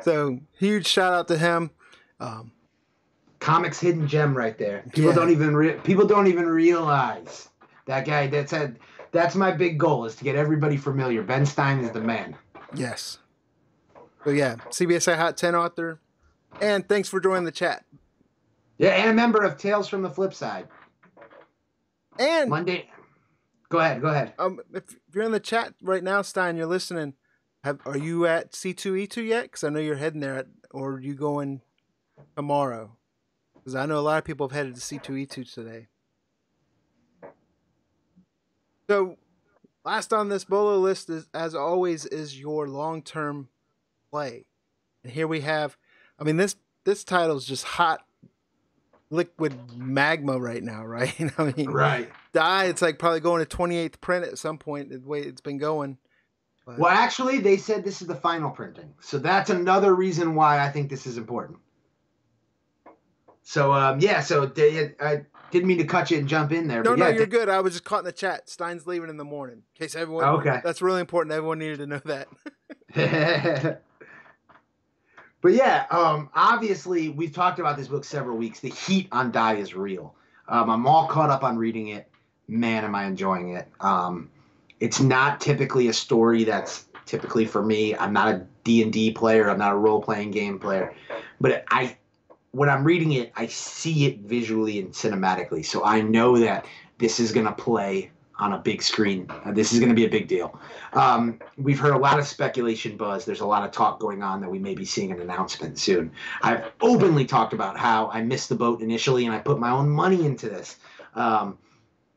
So huge shout out to him. Comics hidden gem right there. People don't even realize that guy. That's my big goal, is to get everybody familiar. Ben Stein is the man. Yes. So yeah, CBSI Hot 10 author. And thanks for joining the chat. Yeah, and a member of Tales from the Flip Side. And Monday. Go ahead. If you're in the chat right now, Stein, you're listening. Are you at C2E2 yet? Because I know you're heading there, or are you going tomorrow? Because I know a lot of people have headed to C2E2 today. So, last on this Bolo list, is, as always, is your long-term play. And here we have, I mean, this title is just hot liquid magma right now, right? I mean, right. It's like probably going to 28th print at some point, the way it's been going. But... Well, actually, they said this is the final printing. So that's another reason why I think this is important. So, I didn't mean to cut you and jump in there. No, you're good. I was just caught in the chat. Stein's leaving in the morning. In case everyone... Okay. That's really important. Everyone needed to know that. But yeah, obviously, we've talked about this book several weeks. The heat on Die is real. I'm all caught up on reading it. Man, am I enjoying it. It's not typically a story that's typically for me. I'm not a D&D player. I'm not a role-playing game player. But when I'm reading it, I see it visually and cinematically. So I know that this is going to play on a big screen. This is going to be a big deal. We've heard a lot of speculation buzz. There's a lot of talk going on that we may be seeing an announcement soon. I've openly talked about how I missed the boat initially and I put my own money into this.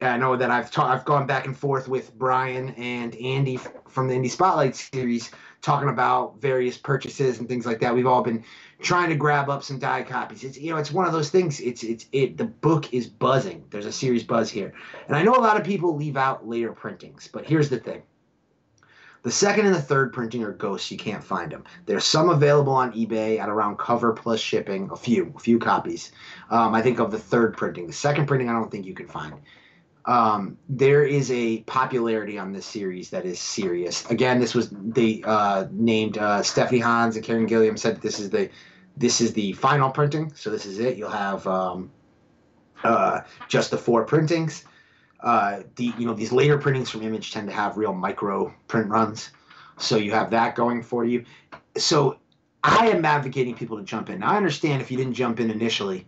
I know that I've gone back and forth with Brian and Andy from the Indie Spotlight series talking about various purchases and things like that. We've all been trying to grab up some Die copies. It's one of those things. The book is buzzing. There's a serious buzz here. And I know a lot of people leave out later printings, but here's the thing. The second and the third printing are ghosts. You can't find them. There's some available on eBay at around cover plus shipping, a few copies. I think of the third printing. The second printing I don't think you can find. There is a popularity on this series that is serious. Again, they named Stephanie Hans and Karen Gilliam said that this is the final printing, so this is it. You'll have just the 4 printings. These later printings from Image tend to have real micro print runs, so you have that going for you. So I am advocating people to jump in. Now, I understand if you didn't jump in initially,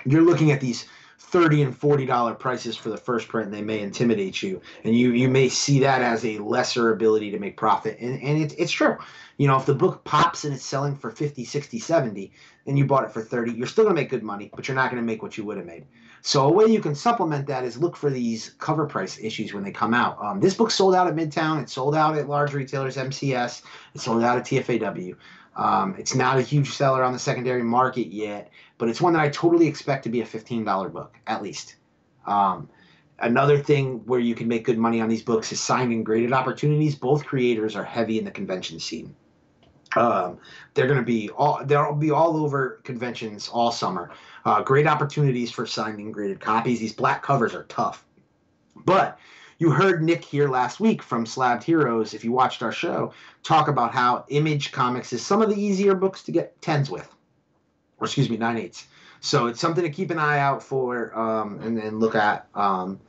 you're looking at these $30 and $40 prices for the first print, and they may intimidate you, and you may see that as a lesser ability to make profit, and it's true. If the book pops and it's selling for 50, 60, 70, and you bought it for 30, you're still going to make good money, but you're not going to make what you would have made. So a way you can supplement that is look for these cover price issues when they come out. This book sold out at Midtown. It sold out at large retailers, MCS. It sold out at TFAW. It's not a huge seller on the secondary market yet, but it's one that I totally expect to be a $15 book, at least. Another thing where you can make good money on these books is signed and graded opportunities. Both creators are heavy in the convention scene. They'll be all over conventions all summer. Great opportunities for signed and graded copies. These black covers are tough. But you heard Nick here last week from Slabbed Heroes, if you watched our show, talk about how Image Comics is some of the easier books to get 10s with. Or 9/8. So it's something to keep an eye out for and look at kind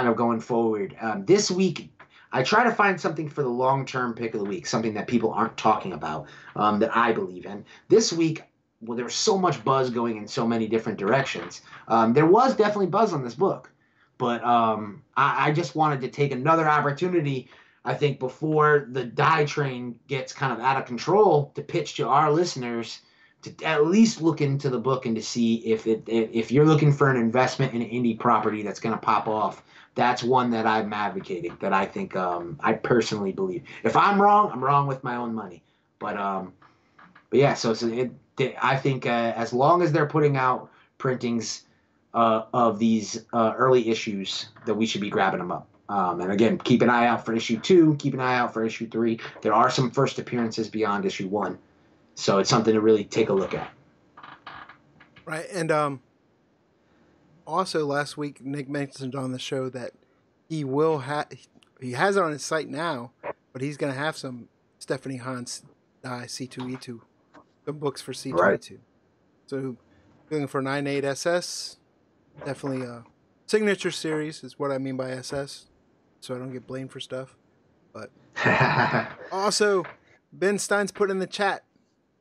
of going forward. This week, I try to find something for the long-term pick of the week, something that people aren't talking about that I believe in. This week, well, there was so much buzz going in so many different directions. There was definitely buzz on this book. But I just wanted to take another opportunity, I think, before the Die train gets kind of out of control, to pitch to our listeners to at least look into the book and to see if you're looking for an investment in an indie property that's going to pop off. That's one that I'm advocating, that I think I personally believe. If I'm wrong with my own money. But yeah, I think as long as they're putting out printings of these early issues, that we should be grabbing them up. And again, keep an eye out for issue 2. Keep an eye out for issue 3. There are some first appearances beyond issue 1. So it's something to really take a look at. Right. And also last week, Nick mentioned on the show that he has it on his site now, but he's going to have some Stephanie Hahn's C2E2, some books for C2E2. Right. So looking for 9.8 SS, definitely a signature series is what I mean by SS, so I don't get blamed for stuff. But also, Ben Stein's put in the chat,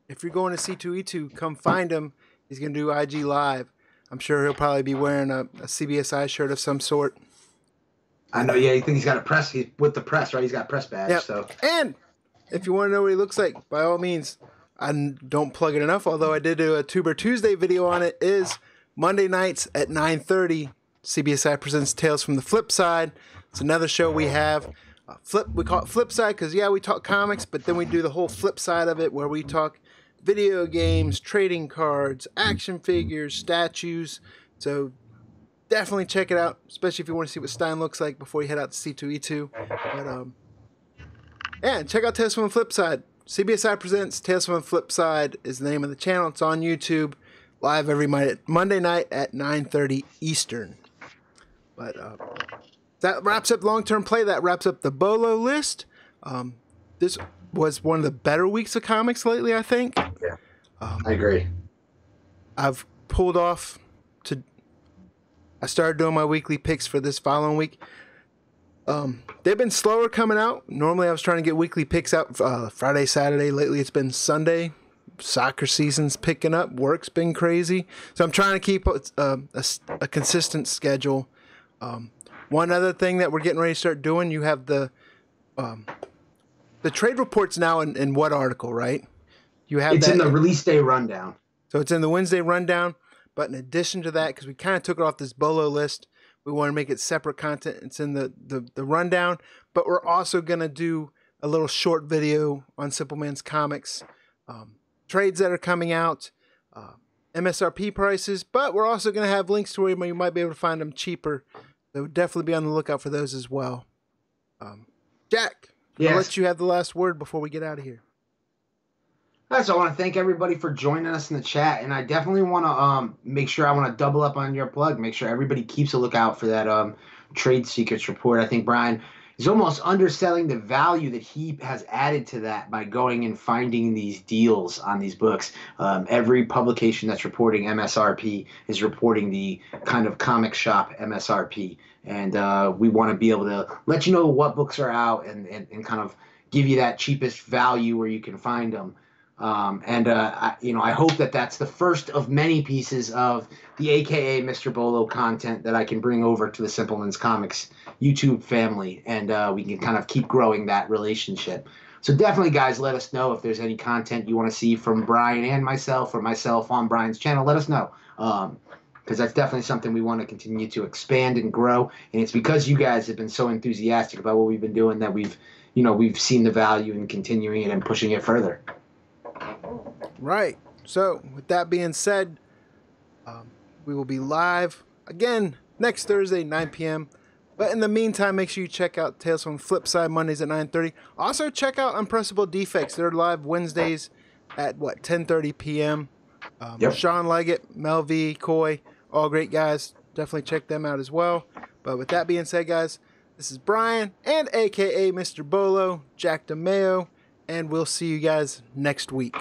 if you're going to C2E2, come find him. He's going to do IG Live. I'm sure he'll probably be wearing a CBSI shirt of some sort. I know, yeah, you think he's got a press, he's with the press, right? He's got a press badge. Yep. So. And if you want to know what he looks like, by all means, I don't plug it enough, although I did do a Tuber Tuesday video on it, is Monday nights at 9:30, CBSI presents Tales from the Flip Side. It's another show we have. We call it Flip Side because, yeah, we talk comics, but then we do the whole flip side of it where we talk video games, trading cards, action figures, statues. So definitely check it out, especially if you want to see what Stein looks like before you head out to C2E2. But, yeah, and check out Tales from the Flip Side. CBSI presents Tales from the Flip Side is the name of the channel. It's on YouTube, live every Monday night at 9:30 Eastern. But that wraps up long-term play. That wraps up the Bolo list. This was one of the better weeks of comics lately, I think. Yeah, I agree. I've pulled off to... I started doing my weekly picks for this following week. They've been slower coming out. Normally I was trying to get weekly picks out Friday, Saturday. Lately it's been Sunday. Soccer season's picking up. Work's been crazy. So I'm trying to keep a consistent schedule. One other thing that we're getting ready to start doing, you have the trade reports now in what article, right? You have it's in the release day rundown. So it's in the Wednesday rundown. But in addition to that, because we kind of took it off this Bolo list, we want to make it separate content. It's in the rundown. But we're also going to do a little short video on Simpleman's comics, trades that are coming out, MSRP prices. But we're also going to have links to where you might be able to find them cheaper. So definitely be on the lookout for those as well. Jack, yes. I'll let you have the last word before we get out of here. So I want to thank everybody for joining us in the chat, and I definitely want to make sure I want to double up on your plug. Make sure everybody keeps a lookout for that trade secrets report. I think Brian is almost underselling the value that he has added to that by going and finding these deals on these books. Every publication that's reporting MSRP is reporting the kind of comic shop MSRP, and we want to be able to let you know what books are out and kind of give you that cheapest value where you can find them. I hope that that's the first of many pieces of the AKA Mr. Bolo content that I can bring over to the Simpleman's Comics YouTube family, and we can kind of keep growing that relationship. So definitely, guys, let us know if there's any content you want to see from Brian and myself, or myself on Brian's channel. Let us know, because that's definitely something we want to continue to expand and grow. And it's because you guys have been so enthusiastic about what we've been doing that we've seen the value in continuing it and pushing it further. Right. So, with that being said, we will be live again next Thursday, 9 p.m. But in the meantime, make sure you check out Tales from the Flip Side Mondays at 9:30. Also, check out Unpressable Defects. They're live Wednesdays at, 10:30 p.m. Yep. Sean Leggett, Mel V, Coy, all great guys. Definitely check them out as well. But with that being said, guys, this is Brian and a.k.a. Mr. Bolo, Jack DeMeo, and we'll see you guys next week.